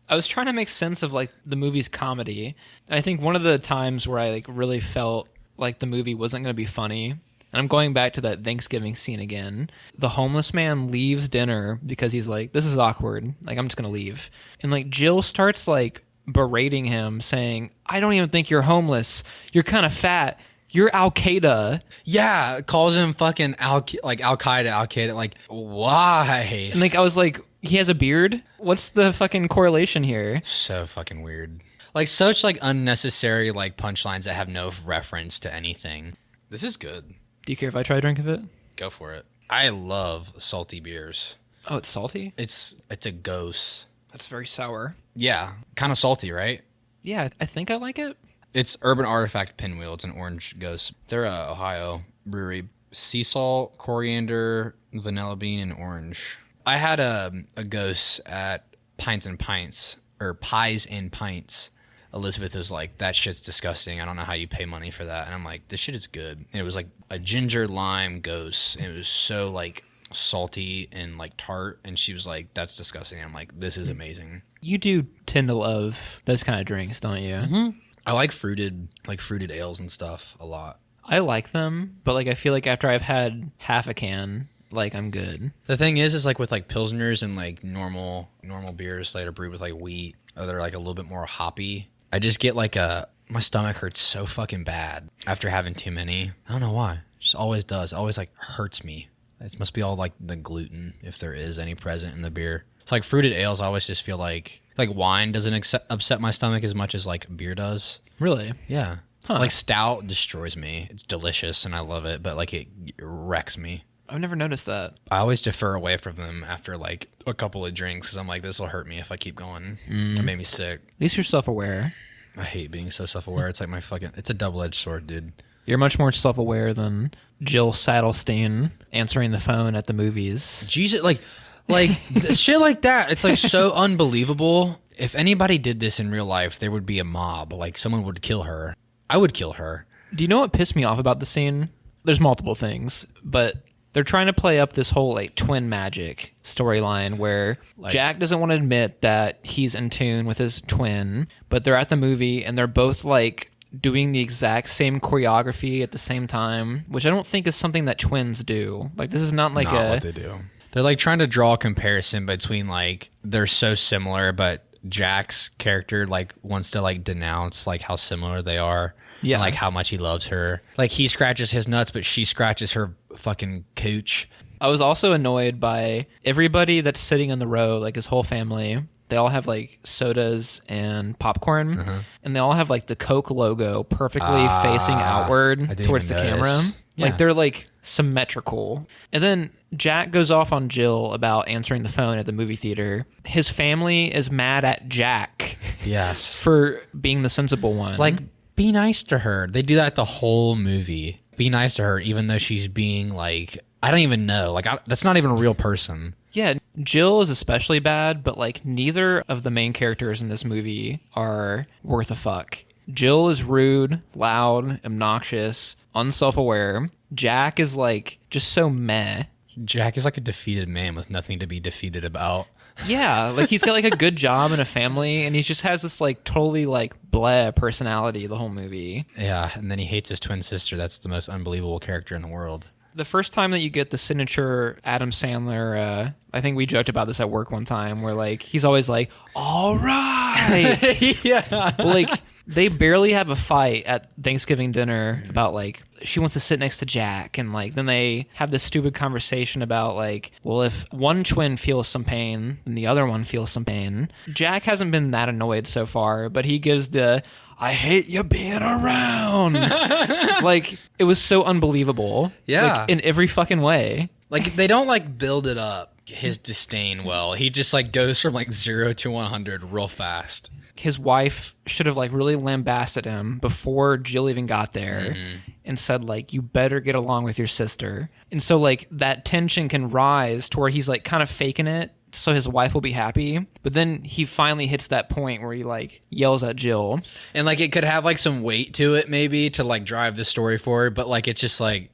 I was trying to make sense of like the movie's comedy. And I think one of the times where I like really felt like the movie wasn't going to be funny, and I'm going back to that Thanksgiving scene again. The homeless man leaves dinner because he's like, this is awkward. Like, I'm just going to leave. And like Jill starts like berating him saying, I don't even think you're homeless. You're kind of fat. You're Al Qaeda. Yeah, calls him fucking Al Qaeda. Like, why? And like I was like, he has a beard? What's the fucking correlation here? So fucking weird. Like such like unnecessary like punchlines that have no reference to anything. This is good. Do you care if I try a drink of it? Go for it. I love salty beers. Oh, it's salty? It's a ghost. That's very sour. Yeah, kind of salty, right? Yeah, I think I like it. It's Urban Artifact Pinwheel. It's an orange ghost. They're a Ohio brewery. Sea salt, coriander, vanilla bean, and orange. I had a ghost at Pints and Pints, or Pies and Pints. Elizabeth was like, that shit's disgusting. I don't know how you pay money for that. And I'm like, this shit is good. And it was like a ginger lime ghost. And it was so like salty and like tart. And she was like, that's disgusting. And I'm like, this is amazing. You do tend to love those kind of drinks, don't you? Mm-hmm. I like fruited ales and stuff a lot. I like them, but like I feel like after I've had half a can, like I'm good. The thing is like with like pilsners and like normal beers that are brewed with like wheat, or they're like a little bit more hoppy. I just get like my stomach hurts so fucking bad after having too many. I don't know why. It just always does. It always like hurts me. It must be all like the gluten, if there is any present in the beer. It's like fruited ales. I always just feel like wine doesn't upset my stomach as much as like beer does. Really? Yeah. Huh. Like stout destroys me. It's delicious and I love it, but like it wrecks me. I've never noticed that. I always defer away from them after like a couple of drinks because I'm like, this will hurt me if I keep going. It made me sick. At least you're self-aware. I hate being so self-aware. It's like it's a double-edged sword, dude. You're much more self-aware than Jill Saddlestein answering the phone at the movies. Jesus, like shit like that. It's like so unbelievable. If anybody did this in real life, there would be a mob. Like someone would kill her. I would kill her. Do you know what pissed me off about the scene? There's multiple things, but they're trying to play up this whole like twin magic storyline where Jack doesn't want to admit that he's in tune with his twin, but they're at the movie and they're both like doing the exact same choreography at the same time, which I don't think is something that twins do. Like this is not like what they do. They're like trying to draw a comparison between like they're so similar, but Jack's character like wants to like denounce like how similar they are. Yeah, and, like how much he loves her. Like he scratches his nuts, but she scratches her fucking cooch. I was also annoyed by everybody that's sitting in the row, like his whole family. They all have like sodas and popcorn, and they all have like the Coke logo perfectly facing outward towards the camera. Yeah. Like they're like symmetrical. And then Jack goes off on Jill about answering the phone at the movie theater. His family is mad at Jack. Yes. For being the sensible one. Like, be nice to her. They do that the whole movie. Be nice to her, even though she's being like, I don't even know. Like, that's not even a real person. Yeah, Jill is especially bad, but like neither of the main characters in this movie are worth a fuck. Jill is rude, loud, obnoxious, unself-aware. Jack is like just so meh. Jack is like a defeated man with nothing to be defeated about. Yeah, like he's got like a good job and a family, and he just has this like totally like bleh personality the whole movie. Yeah, and then he hates his twin sister. That's the most unbelievable character in the world. The first time that you get the signature Adam Sandler, I think we joked about this at work one time, where like he's always like, "All right," yeah, like they barely have a fight at Thanksgiving dinner about like she wants to sit next to Jack, and like then they have this stupid conversation about like, well, if one twin feels some pain, then the other one feels some pain. Jack hasn't been that annoyed so far, but he gives the I hate you being around. Like, it was so unbelievable. Yeah. Like, in every fucking way. Like, they don't, like, build it up, his disdain well. He just, like, goes from, like, 0 to 100 real fast. his wife should have like really lambasted him before Jill even got there and said like, you better get along with your sister. And so like that tension can rise to where he's like kind of faking it so his wife will be happy. But then he finally hits that point where he like yells at Jill. And like it could have like some weight to it maybe to like drive the story forward, but like it's just like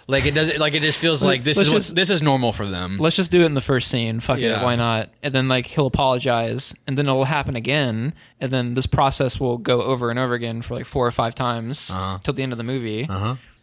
like it doesn't, like it just feels like this is normal for them. Let's just do it in the first scene. Fuck it, why not? And then like he'll apologize, and then it'll happen again, and then this process will go over and over again for like 4 or 5 times till the end of the movie.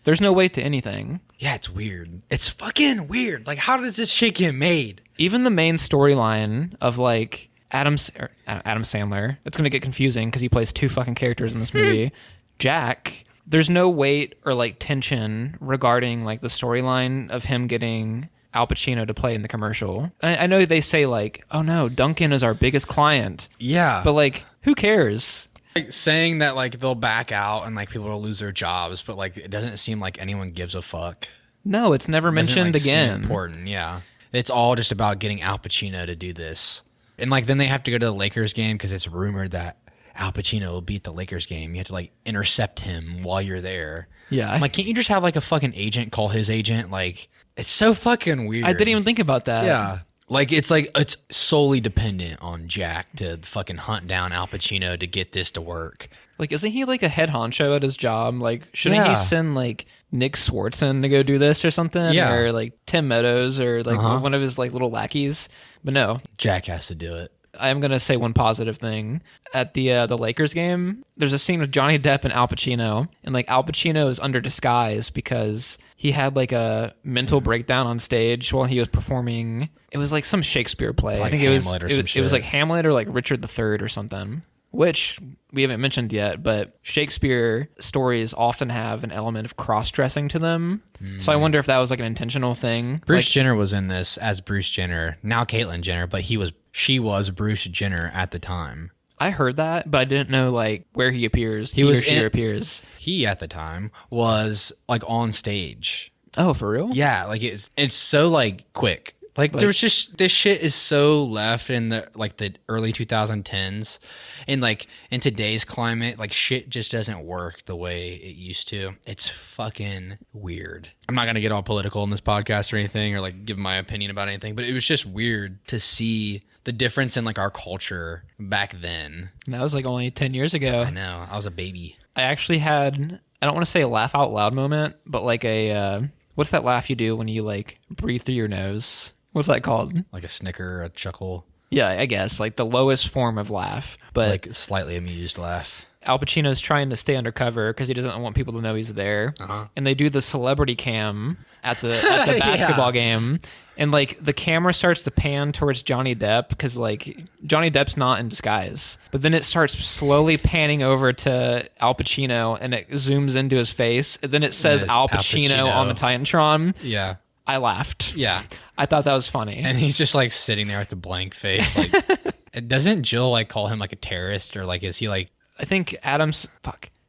There's no weight to anything. Yeah, it's weird. It's fucking weird. Like, how does this shit get made? Even the main storyline of like Adam Sandler, it's gonna get confusing because he plays 2 fucking characters in this movie. Jack. There's no weight or like tension regarding like the storyline of him getting Al Pacino to play in the commercial. I know they say like, oh no, Duncan is our biggest client. Yeah. But like, who cares? Like saying that like they'll back out and like people will lose their jobs, but like it doesn't seem like anyone gives a fuck. No, it's never mentioned again. Seem important, yeah. It's all just about getting Al Pacino to do this. And like then they have to go to the Lakers game because it's rumored that Al Pacino will beat the Lakers game. You have to like intercept him while you're there. Yeah. I'm like, can't you just have like a fucking agent call his agent? Like, it's so fucking weird. I didn't even think about that. Yeah. Like it's solely dependent on Jack to fucking hunt down Al Pacino to get this to work. Like, isn't he like a head honcho at his job? Like, shouldn't he send like Nick Swartzen to go do this or something? Yeah. Or like Tim Meadows or like one of his like little lackeys? But no. Jack has to do it. I'm going to say one positive thing. At the Lakers game, there's a scene with Johnny Depp and Al Pacino. And like Al Pacino is under disguise because he had like a mental breakdown on stage while he was performing. It was like some Shakespeare play. Like I think Hamlet it was like Hamlet or like Richard III or something, which we haven't mentioned yet, but Shakespeare stories often have an element of cross-dressing to them. So I wonder if that was like an intentional thing. Bruce Jenner was in this as Bruce Jenner, now Caitlyn Jenner, but she was Bruce Jenner at the time. I heard that, but I didn't know like where he appears. He appears. He at the time was like on stage. Oh, for real? Yeah, like it's so like quick. Like there's just this shit is so left in the like the early 2010s, and like in today's climate, like shit just doesn't work the way it used to. It's fucking weird. I'm not gonna get all political in this podcast or anything, or like give my opinion about anything, but it was just weird to see the difference in like our culture back then. That was like only 10 years ago. I know. I was a baby. I actually had, I don't want to say a laugh out loud moment, but like a what's that laugh you do when you like breathe through your nose? What's that called? Like a snicker, a chuckle. Yeah, I guess. Like the lowest form of laugh. But like slightly amused laugh. Al Pacino's trying to stay undercover because he doesn't want people to know he's there. And they do the celebrity cam at the basketball game. And like the camera starts to pan towards Johnny Depp because like Johnny Depp's not in disguise. But then it starts slowly panning over to Al Pacino and it zooms into his face. And then it says Al Pacino on the Titantron. Yeah. I laughed. Yeah. I thought that was funny. And he's just like sitting there with the blank face. Like, doesn't Jill like call him like a terrorist, or like is he like? I think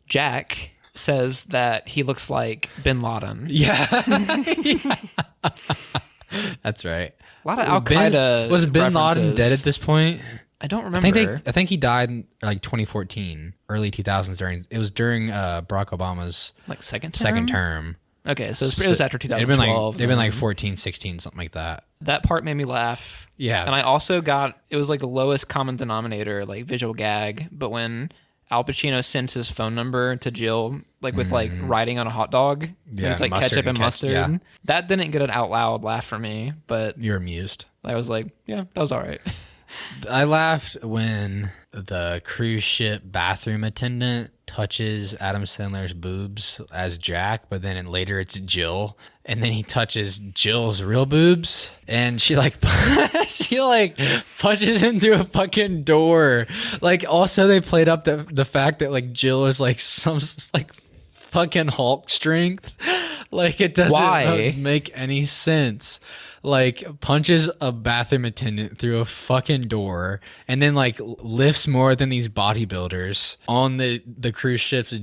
Jack says that he looks like Bin Laden. Yeah. That's right. A lot of Al Qaeda. Was Bin Laden dead at this point? I don't remember. I think he died in like 2014, early 2000s during Barack Obama's like second term. Okay, so it was after 2012. They've been like 14, 16, something like that. That part made me laugh. Yeah. And I also it was like the lowest common denominator, like visual gag. But when Al Pacino sends his phone number to Jill, like with like writing on a hot dog, and it's like ketchup and mustard. Yeah. That didn't get an out loud laugh from me, but you're amused. I was like, yeah, that was all right. I laughed when the cruise ship bathroom attendant touches Adam Sandler's boobs as Jack, but then later it's Jill, and then he touches Jill's real boobs, and she like punches him through a fucking door. Like also they played up the fact that like Jill is like some like fucking Hulk strength. Like it doesn't make any sense. Like punches a bathroom attendant through a fucking door and then like lifts more than these bodybuilders on the cruise ship's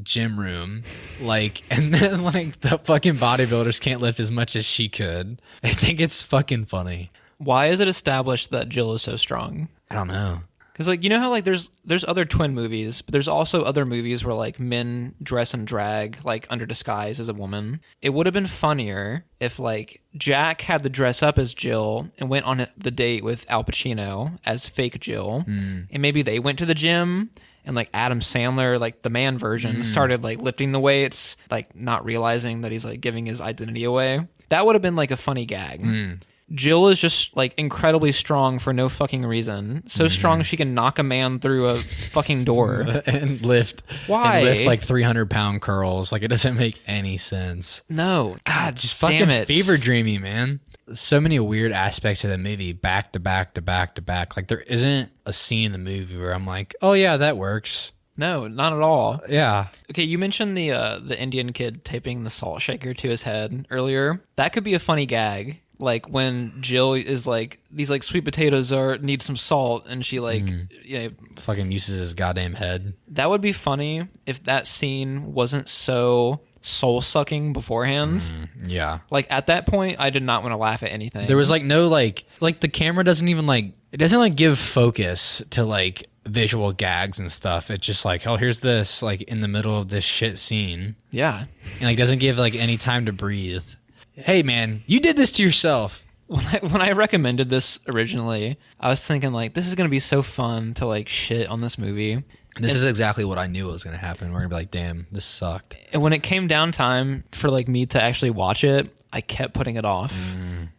gym room. Like, and then like the fucking bodybuilders can't lift as much as she could. I think it's fucking funny. Why is it established that Jill is so strong? I don't know. Because, like, you know how, like, there's other twin movies, but there's also other movies where, like, men dress in drag, like, under disguise as a woman. It would have been funnier if, like, Jack had to dress up as Jill and went on the date with Al Pacino as fake Jill. And maybe they went to the gym and, like, Adam Sandler, like, the man version, started, like, lifting the weights, like, not realizing that he's, like, giving his identity away. That would have been, like, a funny gag. Jill is just, like, incredibly strong for no fucking reason. So strong she can knock a man through a fucking door. and lift. Why? And lift, like, 300-pound curls. Like, it doesn't make any sense. No. God, Just damn fucking it. fever dreamy, man. So many weird aspects of the movie, back to back to back to back. Like, there isn't a scene in the movie where I'm like, oh, yeah, that works. No, not at all. Yeah. Okay, you mentioned the Indian kid taping the salt shaker to his head earlier. That could be a funny gag. Like when Jill is like, these like sweet potatoes need some salt, and she like, Fucking uses his goddamn head. That would be funny if that scene wasn't so soul sucking beforehand. Yeah. Like at that point, I did not want to laugh at anything. There was like no like the camera doesn't even like, it doesn't like give focus to like visual gags and stuff. It's just like, oh, here's this like in the middle of this shit scene. Yeah. And like doesn't give like any time to breathe. Hey man, you did this to yourself. When I recommended this originally, I was thinking like, this is going to be so fun to like shit on this movie. This is exactly what I knew was going to happen. We're going to be like, damn, this sucked. And when it came down time for like me to actually watch it, I kept putting it off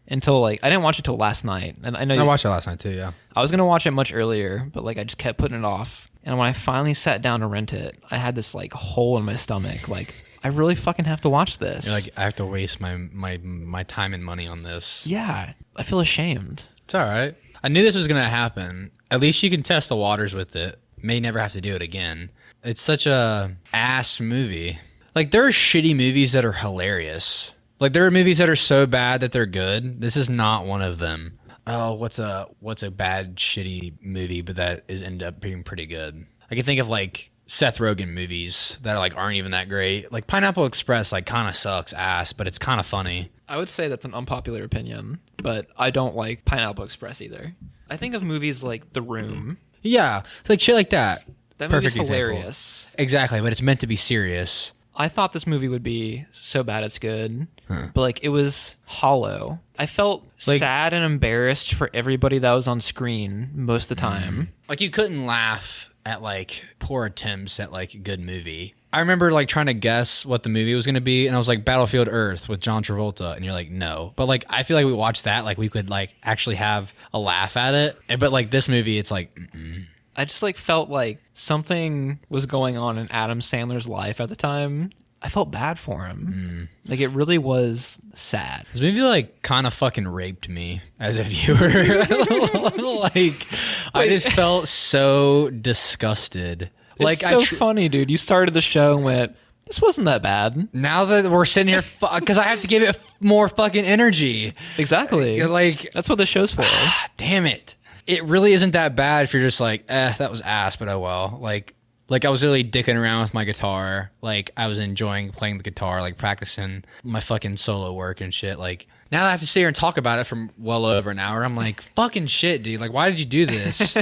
until like, I didn't watch it till last night. And I know I watched it last night too, yeah. I was going to watch it much earlier, but like I just kept putting it off. And when I finally sat down to rent it, I had this like hole in my stomach. Like, I really fucking have to watch this. You're like, I have to waste my time and money on this. Yeah, I feel ashamed. It's all right. I knew this was going to happen. At least you can test the waters with it. May never have to do it again. It's such a ass movie. Like, there are shitty movies that are hilarious. Like, there are movies that are so bad that they're good. This is not one of them. Oh, what's a bad, shitty movie, but that is ended up being pretty good? I can think of, like, Seth Rogen movies that like aren't even that great. Like Pineapple Express like kind of sucks ass, but it's kind of funny. I would say that's an unpopular opinion, but I don't like Pineapple Express either. I think of movies like The Room. Yeah, it's like shit like that. That Perfect movie's example. hilarious. Exactly, but it's meant to be serious. I thought this movie would be so bad it's good, but like it was hollow. I felt like, sad and embarrassed for everybody that was on screen most of the time. Like you couldn't laugh at like poor attempts at like a good movie. I remember like trying to guess what the movie was going to be, and I was like Battlefield Earth with John Travolta, and you're like, no. But like I feel like we watched that, like we could like actually have a laugh at it. But like this movie, it's like I just like felt like something was going on in Adam Sandler's life at the time. I felt bad for him. Like it really was sad. This movie like kind of fucking raped me as a viewer. Like I just felt so disgusted. Like It's so funny, dude. You started the show and went, this wasn't that bad. Now that we're sitting here, because I have to give it more fucking energy. Exactly. Like that's what the show's for. Damn it. It really isn't that bad if you're just like, that was ass, but oh well. Like I was really dicking around with my guitar. Like I was enjoying playing the guitar, like practicing my fucking solo work and shit. Like now that I have to sit here and talk about it for well over an hour, I'm like, fucking shit, dude. Like why did you do this?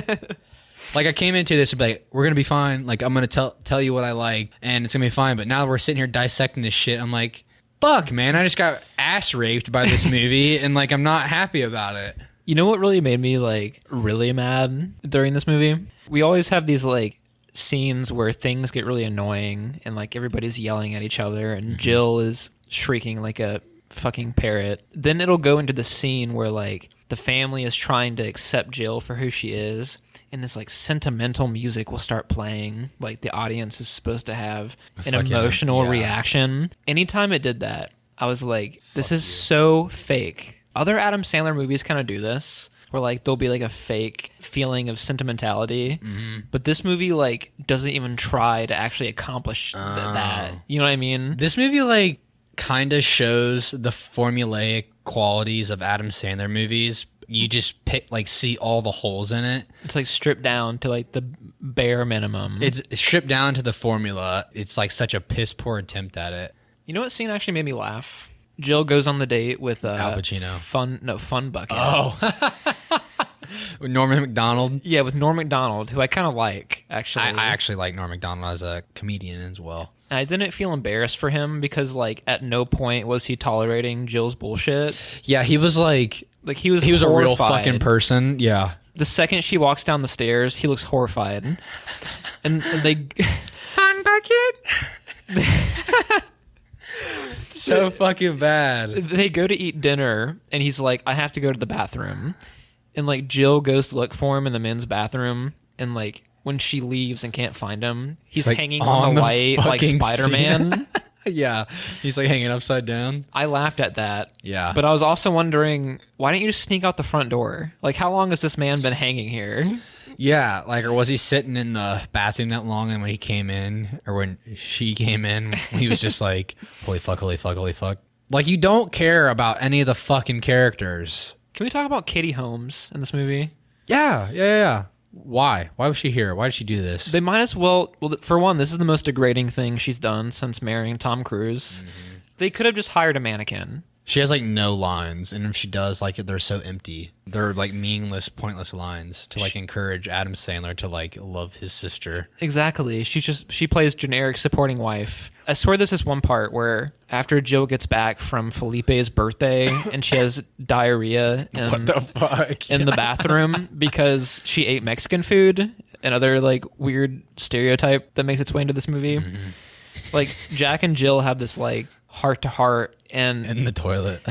Like I came into this to be like, we're gonna be fine. Like I'm gonna tell you what I like, and it's gonna be fine. But now that we're sitting here dissecting this shit, I'm like, fuck, man. I just got ass raped by this movie, and like I'm not happy about it. You know what really made me like really mad during this movie? We always have these like scenes where things get really annoying and like everybody's yelling at each other and Jill is shrieking like a fucking parrot. Then it'll go into the scene where like the family is trying to accept Jill for who she is, and this like sentimental music will start playing. Like the audience is supposed to have an emotional reaction. Anytime it did that, I was like, this is so fake. Other Adam Sandler movies kind of do this, where like there'll be like a fake feeling of sentimentality, but this movie like doesn't even try to actually accomplish that. You know what I mean? This movie like kind of shows the formulaic qualities of Adam Sandler movies. You just see all the holes in it. It's like stripped down to like the bare minimum. It's stripped down to the formula. It's like such a piss poor attempt at it. You know what scene actually made me laugh? Jill goes on the date with Al Pacino. Fun Bucket. Oh. Norman McDonald. Yeah, with Norm Macdonald, who I kind of like, actually. I actually like Norm Macdonald as a comedian as well. And I didn't feel embarrassed for him because, like, at no point was he tolerating Jill's bullshit. Yeah, he was like he was a real horrified. fucking person. Yeah. The second she walks down the stairs, he looks horrified. And they... Fun bucket. So fucking bad. They go to eat dinner, and he's like, I have to go to the bathroom. And, like, Jill goes to look for him in the men's bathroom, and, like, when she leaves and can't find him, he's like hanging on the light like Spider-Man. Yeah, he's like hanging upside down. I laughed at that. Yeah. But I was also wondering, why didn't you just sneak out the front door? Like, how long has this man been hanging here? Yeah, like, or was he sitting in the bathroom that long, and when he came in, or when she came in, he was just like, holy fuck, holy fuck, holy fuck. Like, you don't care about any of the fucking characters. Can we talk about Katie Holmes in this movie? Yeah. Why? Why was she here? Why did she do this? They might as well, for one, this is the most degrading thing she's done since marrying Tom Cruise. Mm-hmm. They could have just hired a mannequin. She has like no lines, and if she does, like, they're so empty. They're like meaningless, pointless lines to like encourage Adam Sandler to like love his sister. Exactly. She plays generic supporting wife. I swear this is one part where after Jill gets back from Felipe's birthday and she has diarrhea What the fuck? in the bathroom because she ate Mexican food, another like weird stereotype that makes its way into this movie. Mm-hmm. Like Jack and Jill have this like heart to heart, and in the toilet.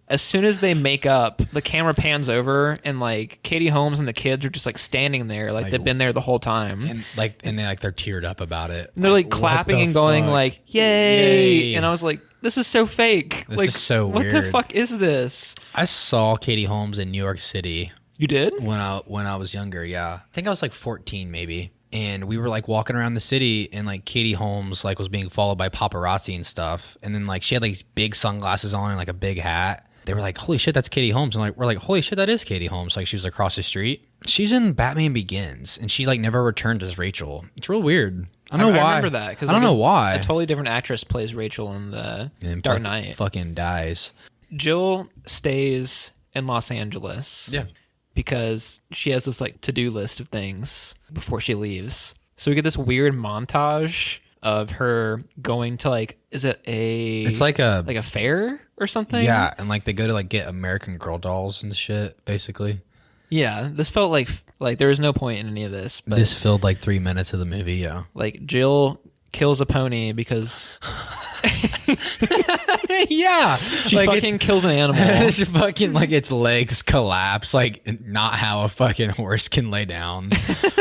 As soon as they make up, the camera pans over, and like Katie Holmes and the kids are just like standing there, like they've been there the whole time, and they're teared up about it. And they're like clapping and going like "Yay!" And I was like, "This is so fake. This is so weird. What the fuck is this?" I saw Katie Holmes in New York City. You did? When I was younger, yeah. I think I was like 14 maybe. And we were like walking around the city, and like Katie Holmes like was being followed by paparazzi and stuff. And then like she had like these big sunglasses on and like a big hat. They were like, "Holy shit, that's Katie Holmes!" And like we're like, "Holy shit, that is Katie Holmes!" Like she was across the street. She's in Batman Begins, and she like never returned as Rachel. It's real weird. I don't know why. I remember that because I don't know why. A totally different actress plays Rachel in the Dark Knight. Fucking dies. Jill stays in Los Angeles. Yeah. Because she has this like to-do list of things before she leaves. So we get this weird montage of her going to like, it's like a fair or something? Yeah, and like they go to like get American Girl dolls and shit, basically. Yeah, this felt like there was no point in any of this. But this filled like 3 minutes of the movie, yeah. Like Jill kills a pony because yeah, she like fucking kills an animal. It's fucking like its legs collapse, like not how a fucking horse can lay down.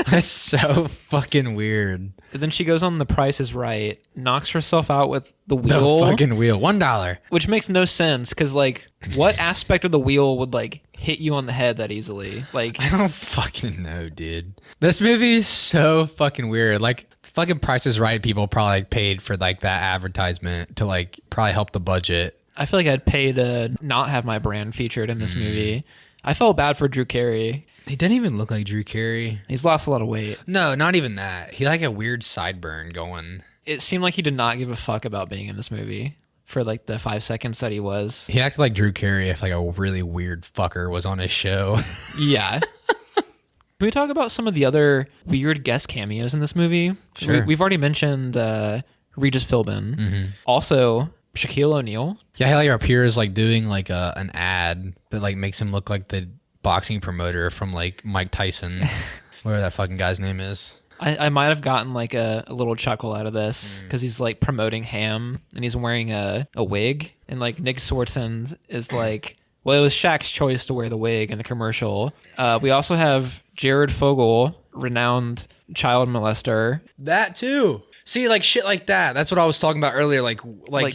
That's so fucking weird. And then she goes on The Price is Right, knocks herself out with the wheel. The fucking wheel, $1. Which makes no sense because like what aspect of the wheel would like hit you on the head that easily? Like I don't fucking know, dude. This movie is so fucking weird. Like fucking Price is Right people probably like paid for like that advertisement to like probably help the budget. I feel like I'd pay to not have my brand featured in this movie. I felt bad for Drew Carey. He didn't even look like Drew Carey. He's lost a lot of weight. No, not even that. He like a weird sideburn going. It seemed like he did not give a fuck about being in this movie for like the 5 seconds that he was. He acted like Drew Carey if like a really weird fucker was on his show. Yeah. Can we talk about some of the other weird guest cameos in this movie? Sure. We've already mentioned Regis Philbin. Mm-hmm. Also, Shaquille O'Neal. Yeah, he like appears like doing like an ad that like makes him look like the boxing promoter from like Mike Tyson. Whatever that fucking guy's name is. I might have gotten like a little chuckle out of this because he's like promoting ham and he's wearing a wig, and like Nick Swartzen is like, well, it was Shaq's choice to wear the wig in the commercial. We also have Jared Fogle, renowned child molester. That too. See, like shit like that. That's what I was talking about earlier. Like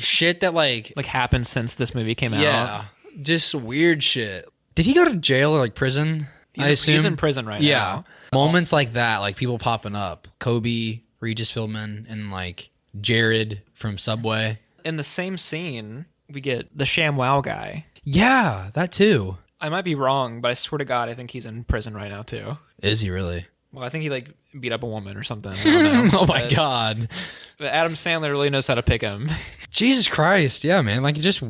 shit that like happened since this movie came out. Yeah, just weird shit. Did he go to jail or like prison? I assume he's in prison right now. Moments like that, like people popping up. Kobe, Regis Philbin, and like Jared from Subway. In the same scene, we get the ShamWow guy. Yeah, that too. I might be wrong, but I swear to God, I think he's in prison right now too. Is he really? Well, I think he like beat up a woman or something. I don't know. Oh my God. But Adam Sandler really knows how to pick him. Jesus Christ. Yeah, man. Like just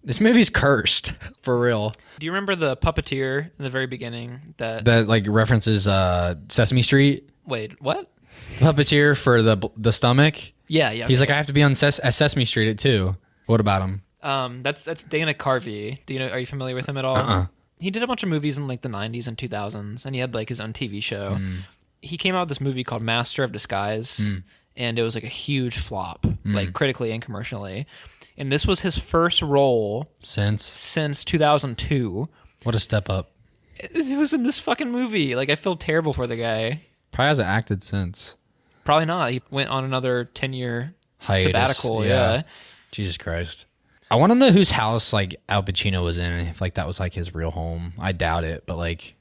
This movie's cursed for real. Do you remember the puppeteer in the very beginning that like references Sesame Street? Wait, what? Puppeteer for the stomach. Yeah. He's like, I have to be on Sesame Street at 2. What about him? That's Dana Carvey. Are you familiar with him at all? He did a bunch of movies in like the 90s and 2000s, and he had like his own TV show. He came out with this movie called Master of Disguise, and it was like a huge flop, like critically and commercially. And this was his first role since 2002. What a step up. It was in this fucking movie. Like, I feel terrible for the guy. Probably hasn't acted since. Probably not. He went on another 10-year hiatus. Sabbatical. Yeah. Jesus Christ. I want to know whose house like Al Pacino was in, if like that was like his real home. I doubt it, but like,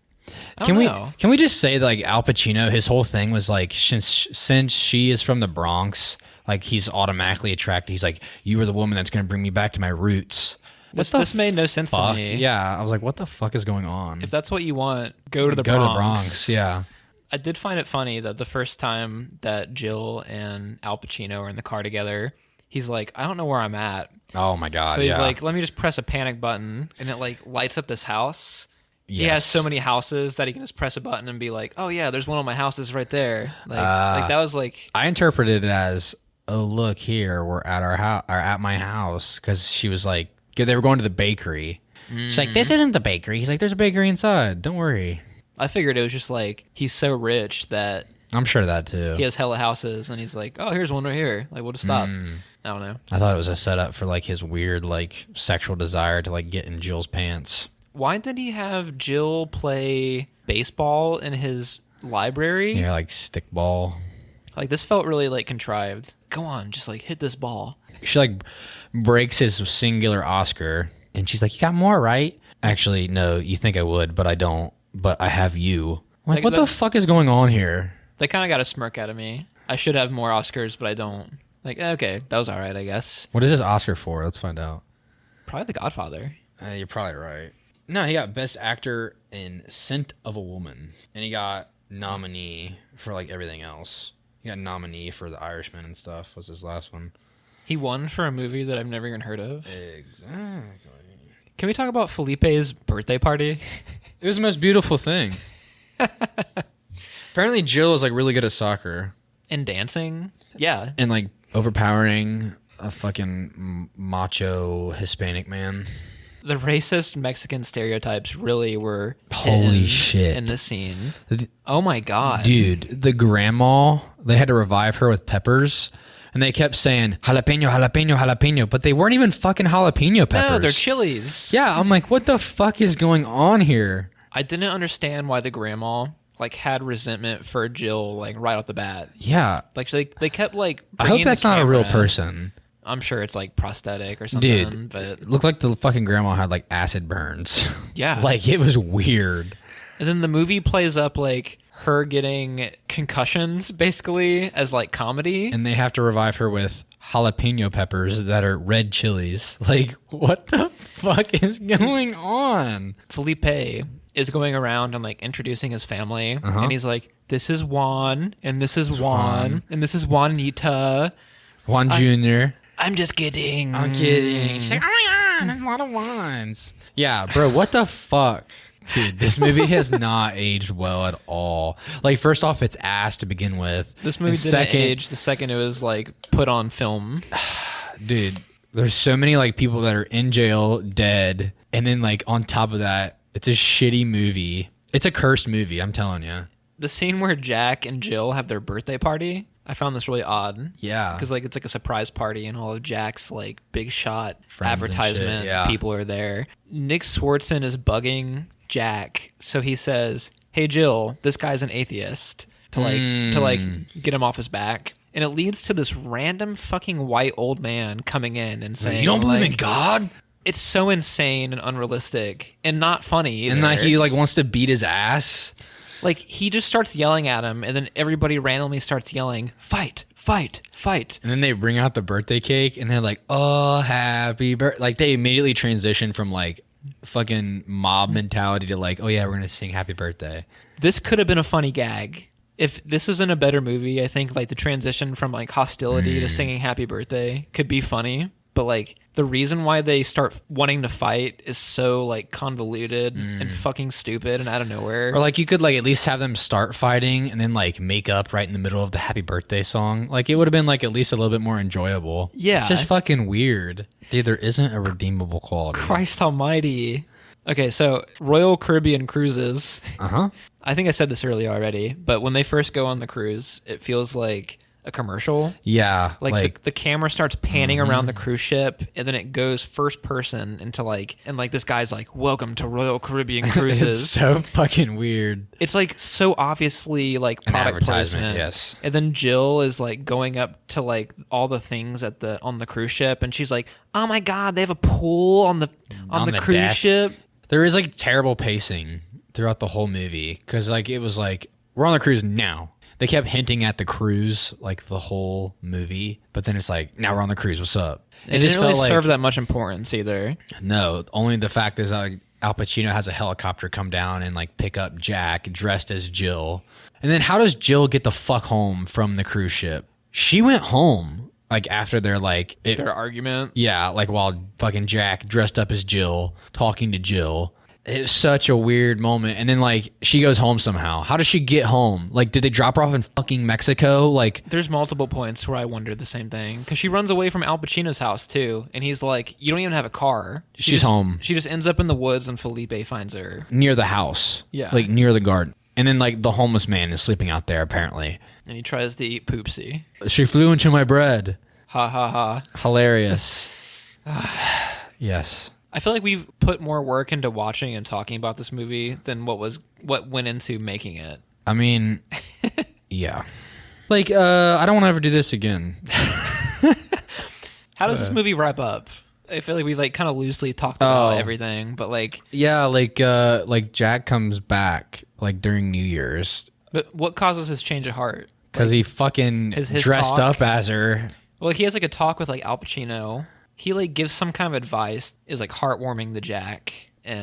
can we just say that like Al Pacino, his whole thing was like since she is from the Bronx, like he's automatically attracted. He's like, you are the woman that's going to bring me back to my roots. This made no sense to me. Yeah, I was like, what the fuck is going on? If that's what you want, go to the Bronx. Go to the Bronx, yeah. I did find it funny that the first time that Jill and Al Pacino are in the car together, he's like, I don't know where I'm at. Oh my God. So he's like, let me just press a panic button, and it like lights up this house. Yes. He has so many houses that he can just press a button and be like, oh yeah, there's one of my houses right there. Like that was like, I interpreted it as, oh look here, we're at our house or at my house, because she was like, they were going to the bakery. She's like, this isn't the bakery. He's like, there's a bakery inside. Don't worry. I figured it was just like, he's so rich that I'm sure that too. He has hella houses, and he's like, oh, here's one right here. Like, we'll just stop. I don't know. I thought it was a setup for like his weird like sexual desire to like get in Jill's pants. Why did he have Jill play baseball in his library? Yeah, like stickball. Like, this felt really like contrived. Go on, just like hit this ball. She like breaks his singular Oscar, and she's like, you got more, right? Actually, no, you think I would, but I don't. But I have you. Like, what the fuck is going on here? They kind of got a smirk out of me. I should have more Oscars, but I don't. Like, okay, that was all right, I guess. What is this Oscar for? Let's find out. Probably The Godfather. You're probably right. No, he got Best Actor in Scent of a Woman. And he got nominee for like everything else. He got nominee for The Irishman and stuff was his last one. He won for a movie that I've never even heard of. Exactly. Can we talk about Felipe's birthday party? It was the most beautiful thing. Apparently Jill is like really good at soccer. And dancing? Yeah. And like overpowering a fucking macho Hispanic man. The racist Mexican stereotypes really were holy shit in this scene. Oh my God. Dude, the grandma, they had to revive her with peppers. And they kept saying, jalapeno, jalapeno, jalapeno. But they weren't even fucking jalapeno peppers. No, they're chilies. Yeah, I'm like, what the fuck is going on here? I didn't understand why the grandma like had resentment for Jill like right off the bat. Yeah. Like they kept like I hope that's not a real person. I'm sure it's like prosthetic or something. Dude, but it looked like the fucking grandma had like acid burns. Yeah. Like it was weird. And then the movie plays up like her getting concussions basically as like comedy. And they have to revive her with jalapeno peppers that are red chilies. Like, what the fuck is going on? Felipe is going around and like introducing his family. And he's like, this is Juan, and this is Juan, and this is Juanita. Juan Jr. I'm just kidding. I'm kidding. She's like, oh my God, there's a lot of wines. Yeah, bro, what the fuck? Dude, this movie has not aged well at all. Like, first off, it's ass to begin with. This movie didn't age the second it was, like, put on film. Dude, there's so many, like, people that are in jail, dead, and then, like, on top of that, it's a shitty movie. It's a cursed movie, I'm telling you. The scene where Jack and Jill have their birthday party, I found this really odd. Yeah. Because, like, it's like a surprise party, and all of Jack's, like, big shot friends advertisement people are there. Nick Swartzen is bugging Jack, so he says, hey Jill, this guy's an atheist, to get him off his back. And it leads to this random fucking white old man coming in and saying, you don't believe in God? It's so insane and unrealistic and not funny either. And like he like wants to beat his ass. Like he just starts yelling at him, and then everybody randomly starts yelling, fight, fight, fight. And then they bring out the birthday cake and they're like, oh, happy birthday. Like they immediately transition from like fucking mob mentality to like, oh yeah, we're gonna sing happy birthday. This could have been a funny gag. If this was in a better movie, I think like the transition from like hostility to singing happy birthday could be funny. but like the reason why they start wanting to fight is so like convoluted and fucking stupid and out of nowhere. Or like you could like at least have them start fighting and then like make up right in the middle of the happy birthday song. Like it would have been like at least a little bit more enjoyable. Yeah. It's just fucking weird. Dude, there isn't a redeemable quality. Christ almighty. Okay, so Royal Caribbean Cruises. Uh-huh. I think I said this earlier already, but when they first go on the cruise, it feels like a commercial. Yeah. Like the camera starts panning around the cruise ship, and then it goes first person into like, and like this guy's like, "Welcome to Royal Caribbean Cruises." It's so fucking weird. It's like so obviously like An product advertisement, placement. yes. And then Jill is like going up to like all the things on the cruise ship, and she's like, "Oh my god, they have a pool on the cruise deck. ship." There is like terrible pacing throughout the whole movie because like it was like we're on the cruise now. They kept hinting at the cruise like the whole movie, but then it's like now we're on the cruise. What's up? It didn't really serve that much importance either. No, only the fact is Al Pacino has a helicopter come down and like pick up Jack dressed as Jill. And then how does Jill get the fuck home from the cruise ship? She went home like after their Their argument. Yeah, like while fucking Jack dressed up as Jill talking to Jill. It was such a weird moment. And then like she goes home somehow. How does she get home? Like did they drop her off in fucking Mexico? Like there's multiple points where I wondered the same thing because she runs away from Al Pacino's house too, and he's like, "You don't even have a car." She's home. She just ends up in the woods, and Felipe finds her near the house. Yeah. Like near the garden. And then like the homeless man is sleeping out there apparently. and he tries to eat poopsie. She flew into my bread. Ha ha ha. Hilarious. Yes. I feel like we've put more work into watching and talking about this movie than what went into making it. I mean, yeah. Like, I don't want to ever do this again. How does this movie wrap up? I feel like we've like kind of loosely talked about everything, but like, yeah, like Jack comes back like during New Year's. But what causes his change of heart? Because he fucking his dressed talk? up as her. Well, he has like a talk with like Al Pacino. He like gives some kind of advice, is like heartwarming to Jack,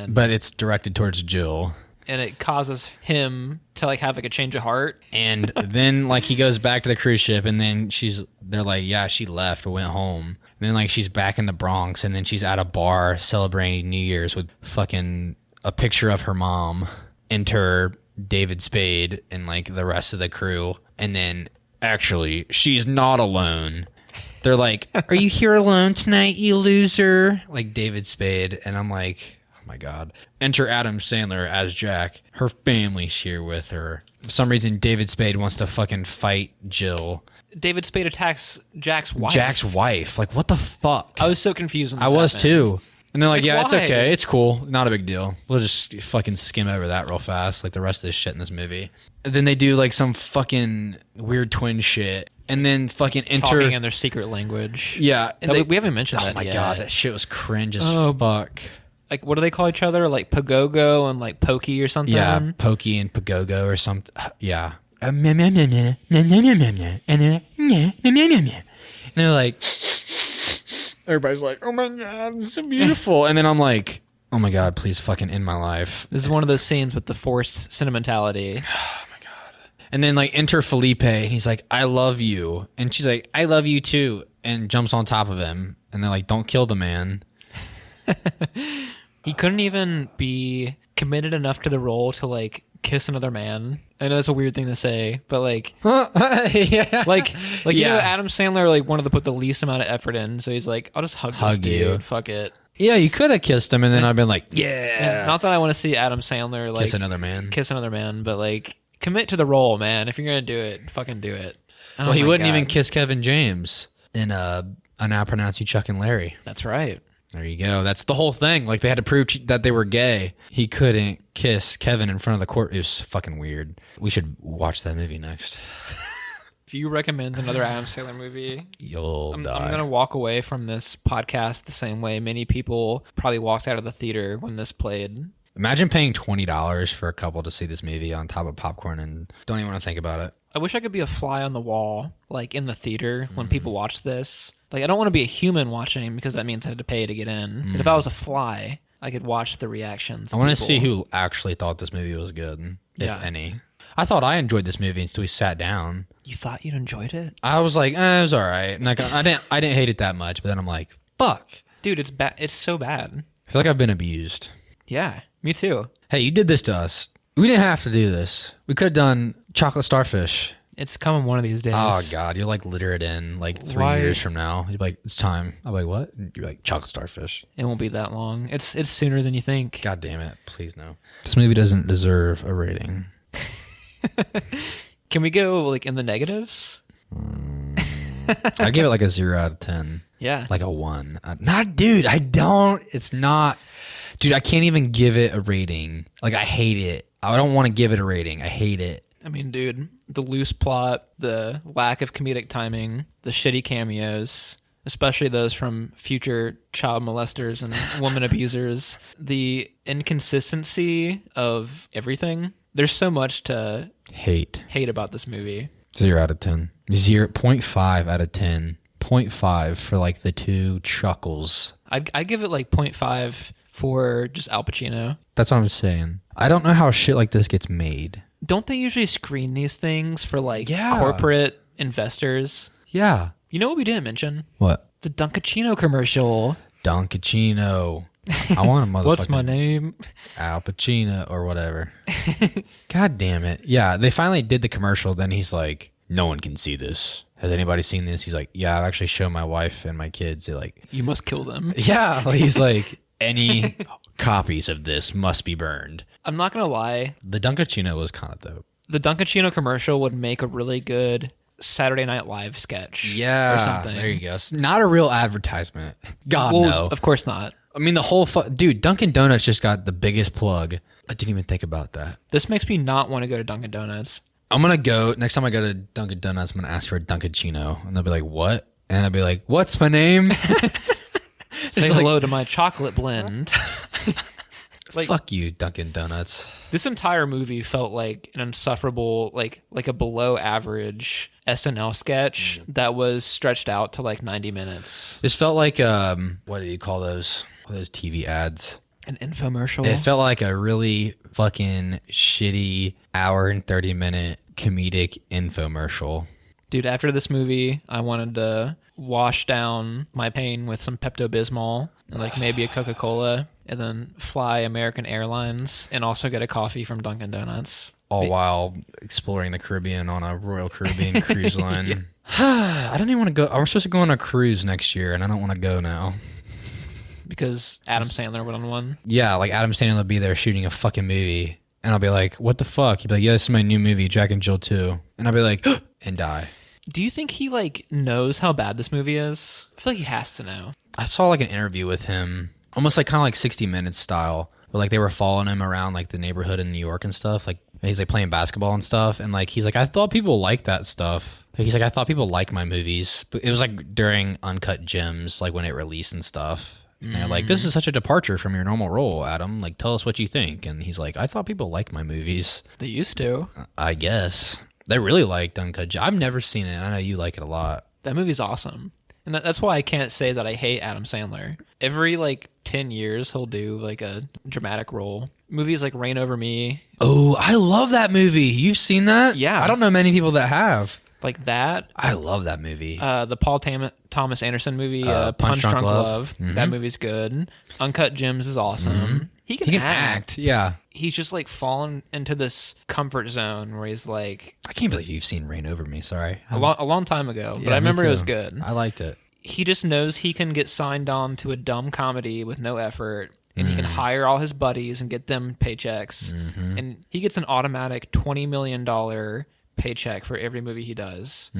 but it's directed towards Jill. And it causes him to like have like a change of heart. And then like he goes back to the cruise ship, and then they're like, yeah, she left or went home. And then like she's back in the Bronx, and then she's at a bar celebrating New Year's with fucking a picture of her mom. Enter David Spade and like the rest of the crew. And then actually she's not alone. They're like, "Are you here alone tonight, you loser?" Like David Spade. And I'm like, oh my God. Enter Adam Sandler as Jack. Her family's here with her. For some reason, David Spade wants to fucking fight Jill. David Spade attacks Jack's wife. Jack's wife. Like, what the fuck? I was so confused when I this was happened. too. And they're like, yeah, it's why? okay. It's cool. Not a big deal. We'll just fucking skim over that real fast, like the rest of this shit in this movie. And then they do like some fucking weird twin shit. And then fucking enter... Talking in their secret language. Yeah. And We haven't mentioned that Oh my yet. God, that shit was cringe as fuck. Like, what do they call each other? Like Pogogo and like Pokey or something? Yeah, Pokey and Pagogo or something. Yeah. And they're like... Everybody's like, oh my God, it's so beautiful. And then I'm like, oh my God, please fucking end my life. This is one of those scenes with the forced sentimentality. And then like enter Felipe, and he's like, I love you. And she's like, I love you too. And jumps on top of him. And they're like, don't kill the man. He couldn't even be committed enough to the role to like kiss another man. I know that's a weird thing to say, but like, Yeah. like you know, Yeah. Adam Sandler like wanted to put the least amount of effort in, so he's like, I'll just hug this dude. you. Fuck it. Yeah, you could have kissed him, and then I'd been like, yeah. Not that I want to see Adam Sandler like Kiss another man. kiss another man, but like commit to the role, man. If you're gonna do it, fucking do it. Oh Well, he my wouldn't God. even kiss Kevin James in I Now Pronounce You Chuck and Larry. That's right. There you go. That's the whole thing. Like, they had to prove that they were gay. He couldn't kiss Kevin in front of the court. It was fucking weird. We should watch that movie next. If you recommend another Adam Sandler movie, You'll I'm die. going to walk away from this podcast the same way many people probably walked out of the theater when this played. Imagine paying $20 for a couple to see this movie on top of popcorn and don't even want to think about it. I wish I could be a fly on the wall, like in the theater when people watch this. Like, I don't want to be a human watching because that means I had to pay to get in. But if I was a fly, I could watch the reactions. I want to see who actually thought this movie was good, if any. I thought I enjoyed this movie until we sat down. You thought you'd enjoyed it? I was like, it was all right. And like, I didn't hate it that much, but then I'm like, fuck? Dude, it's bad. It's so bad. I feel like I've been abused. Yeah, me too. Hey, you did this to us. We didn't have to do this. We could have done chocolate starfish. It's coming one of these days. Oh, God. You'll like litter it in like 3 years from now. You're like, it's time. I'm like, what? You're like, chocolate starfish. It won't be that long. It's sooner than you think. God damn it. Please no. This movie doesn't deserve a rating. Can we go like in the negatives? I give it like a 0 out of 10. Yeah. Like a 1. Dude, I don't. It's not. Dude, I can't even give it a rating. Like, I hate it. I don't want to give it a rating. I hate it. I mean, dude, the loose plot, the lack of comedic timing, the shitty cameos, especially those from future child molesters and woman abusers, the inconsistency of everything. There's so much to hate about this movie. 0 out of 10. 0.5 out of 10. 0.5 for like the 2 chuckles. I give it like 0.5 for just Al Pacino. That's what I'm saying. I don't know how shit like this gets made. Don't they usually screen these things for like corporate investors? Yeah. You know what we didn't mention? What? The Dunkachino commercial. Dunkachino. I want a motherfucking... What's my name? Al Pacino or whatever. God damn it. Yeah, they finally did the commercial. Then he's like, no one can see this. Has anybody seen this? He's like, yeah, I've actually shown my wife and my kids. They're like... You must kill them. Yeah. He's like, any copies of this must be burned. I'm not going to lie. The Dunkachino was kind of dope. The Dunkachino commercial would make a really good Saturday Night Live sketch. Yeah. Or something. There you go. It's not a real advertisement. God, well, no. Of course not. I mean, the whole... Dude, Dunkin' Donuts just got the biggest plug. I didn't even think about that. This makes me not want to go to Dunkin' Donuts. I'm going to go... Next time I go to Dunkin' Donuts, I'm going to ask for a Dunkachino. And they'll be like, what? And I'll be like, what's my name? Say hello to my chocolate blend. Like, fuck you, Dunkin' Donuts. This entire movie felt like an insufferable, like a below average SNL sketch that was stretched out to like 90 minutes. This felt like, what do you call those? Those TV ads. An infomercial. It felt like a really fucking shitty hour and 30-minute comedic infomercial. Dude, after this movie, I wanted to wash down my pain with some Pepto-Bismol and like maybe a Coca-Cola and then fly American Airlines and also get a coffee from Dunkin' Donuts. All while exploring the Caribbean on a Royal Caribbean cruise line. I don't even want to go. I'm supposed to go on a cruise next year and I don't want to go now. Because Adam Sandler went on one? Yeah, like Adam Sandler will be there shooting a fucking movie. And I'll be like, what the fuck? He'd be like, yeah, this is my new movie, Jack and Jill 2. And I'll be like, and die. Do you think he like knows how bad this movie is? I feel like he has to know. I saw like an interview with him, almost like kind of like 60 Minutes style, where like they were following him around like the neighborhood in New York and stuff. Like he's like playing basketball and stuff. And like he's like, I thought people liked that stuff. Like, he's like, I thought people liked my movies. But it was like during Uncut Gems, like when it released and stuff. And they're like, this is such a departure from your normal role, Adam. Like, tell us what you think. And he's like, I thought people liked my movies. They used to. I guess. They really liked Uncut Gems. I've never seen it. I know you like it a lot. That movie's awesome. And that's why I can't say that I hate Adam Sandler. Every like 10 years, he'll do like a dramatic role. Movies like Reign Over Me. Oh, I love that movie. You've seen that? Yeah. I don't know many people that have. Like that. I love that movie. The Paul Thomas Anderson movie, Punch Drunk Love. Mm-hmm. That movie's good. Uncut Gems is awesome. Mm-hmm. He can act. Yeah. He's just like fallen into this comfort zone where he's like... I can't believe you've seen Reign Over Me. Sorry. A long time ago. But I remember it was good. I liked it. He just knows he can get signed on to a dumb comedy with no effort. And he can hire all his buddies and get them paychecks. Mm-hmm. And he gets an automatic $20 million paycheck for every movie he does.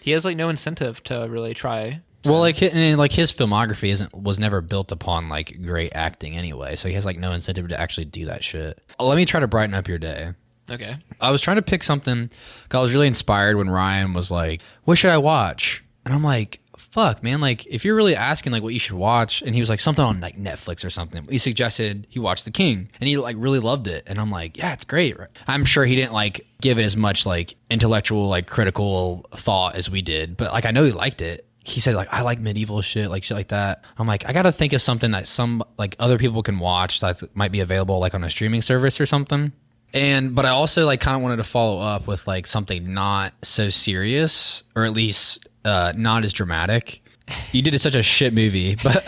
He has like no incentive to really try. Well, like his filmography was never built upon like great acting anyway, so he has like no incentive to actually do that shit. Let me try to brighten up your day. Okay. I was trying to pick something. I was really inspired when Ryan was like, "What should I watch?" And I'm like, "Fuck, man! Like, if you're really asking like what you should watch," and he was like something on like Netflix or something. He suggested he watch The King, and he like really loved it. And I'm like, "Yeah, it's great." I'm sure he didn't like give it as much like intellectual like critical thought as we did, but like I know he liked it. He said like, I like medieval shit like that. I'm like, I gotta think of something that some like other people can watch that might be available like on a streaming service or something. But I also like kind of wanted to follow up with like something not so serious, or at least not as dramatic. You did such a shit movie, but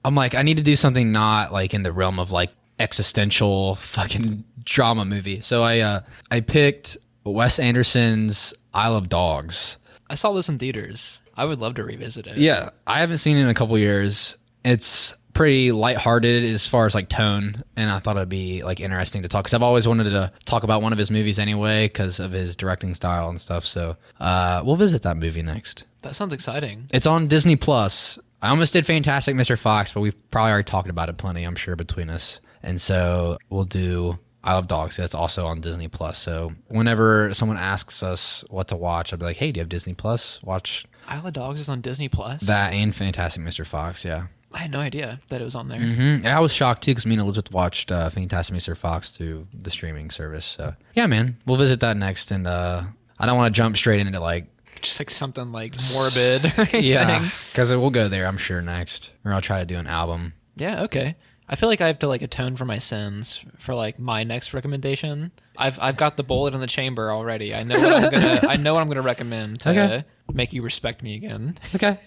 I'm like, I need to do something not like in the realm of like existential fucking drama movie. So I picked Wes Anderson's Isle of Dogs. I saw this in theaters. I would love to revisit it. Yeah, I haven't seen it in a couple years. It's pretty lighthearted as far as like tone, and I thought it'd be like interesting to talk because I've always wanted to talk about one of his movies anyway because of his directing style and stuff. So we'll visit that movie next. That sounds exciting. It's on Disney Plus. I almost did Fantastic Mr. Fox, but we've probably already talked about it plenty, I'm sure, between us. And so we'll do Isle of Dogs. That's also on Disney Plus. So whenever someone asks us what to watch, I'll be like, hey, do you have Disney Plus? Watch Isle of Dogs is on Disney Plus? that and Fantastic Mr. Fox, yeah. I had no idea that it was on there. Mm-hmm. I was shocked too because me and Elizabeth watched Fantastic Mr. Fox through the streaming service. So yeah, man, we'll visit that next. And I don't want to jump straight into like just like something like morbid. Or anything. Yeah, because we'll go there, I'm sure, next, or I'll try to do an album. Yeah, okay. I feel like I have to like atone for my sins for like my next recommendation. I've got the bullet in the chamber already. I know what I'm gonna recommend to make you respect me again. Okay.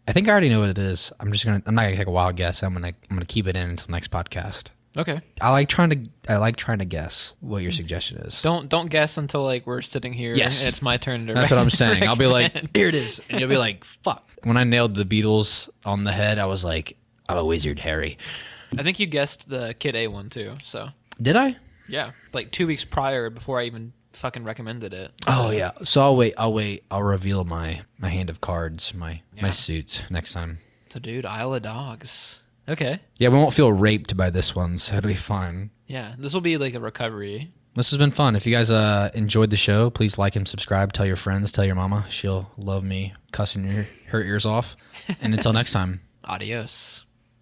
I think I already know what it is. I'm not gonna take a wild guess. I'm gonna keep it in until next podcast. Okay. I like trying to guess what your suggestion is. Don't guess until like we're sitting here. Yes. And it's my turn to. That's what I'm saying. I'll be like, here it is, and you'll be like, fuck. When I nailed the Beatles on the head, I was like, I'm a wizard, Harry. I think you guessed the Kid A one too. So. Did I? Yeah, like 2 weeks prior before I even fucking recommended it. Oh yeah. So I'll wait. I'll reveal my hand of cards, my suit next time. So dude, Isle of Dogs. Okay. Yeah, we won't feel raped by this one, so it'll be fine. Yeah, this will be like a recovery. This has been fun. If you guys enjoyed the show, please like and subscribe. Tell your friends. Tell your mama. She'll love me cussing her ears off. And until next time. Adios.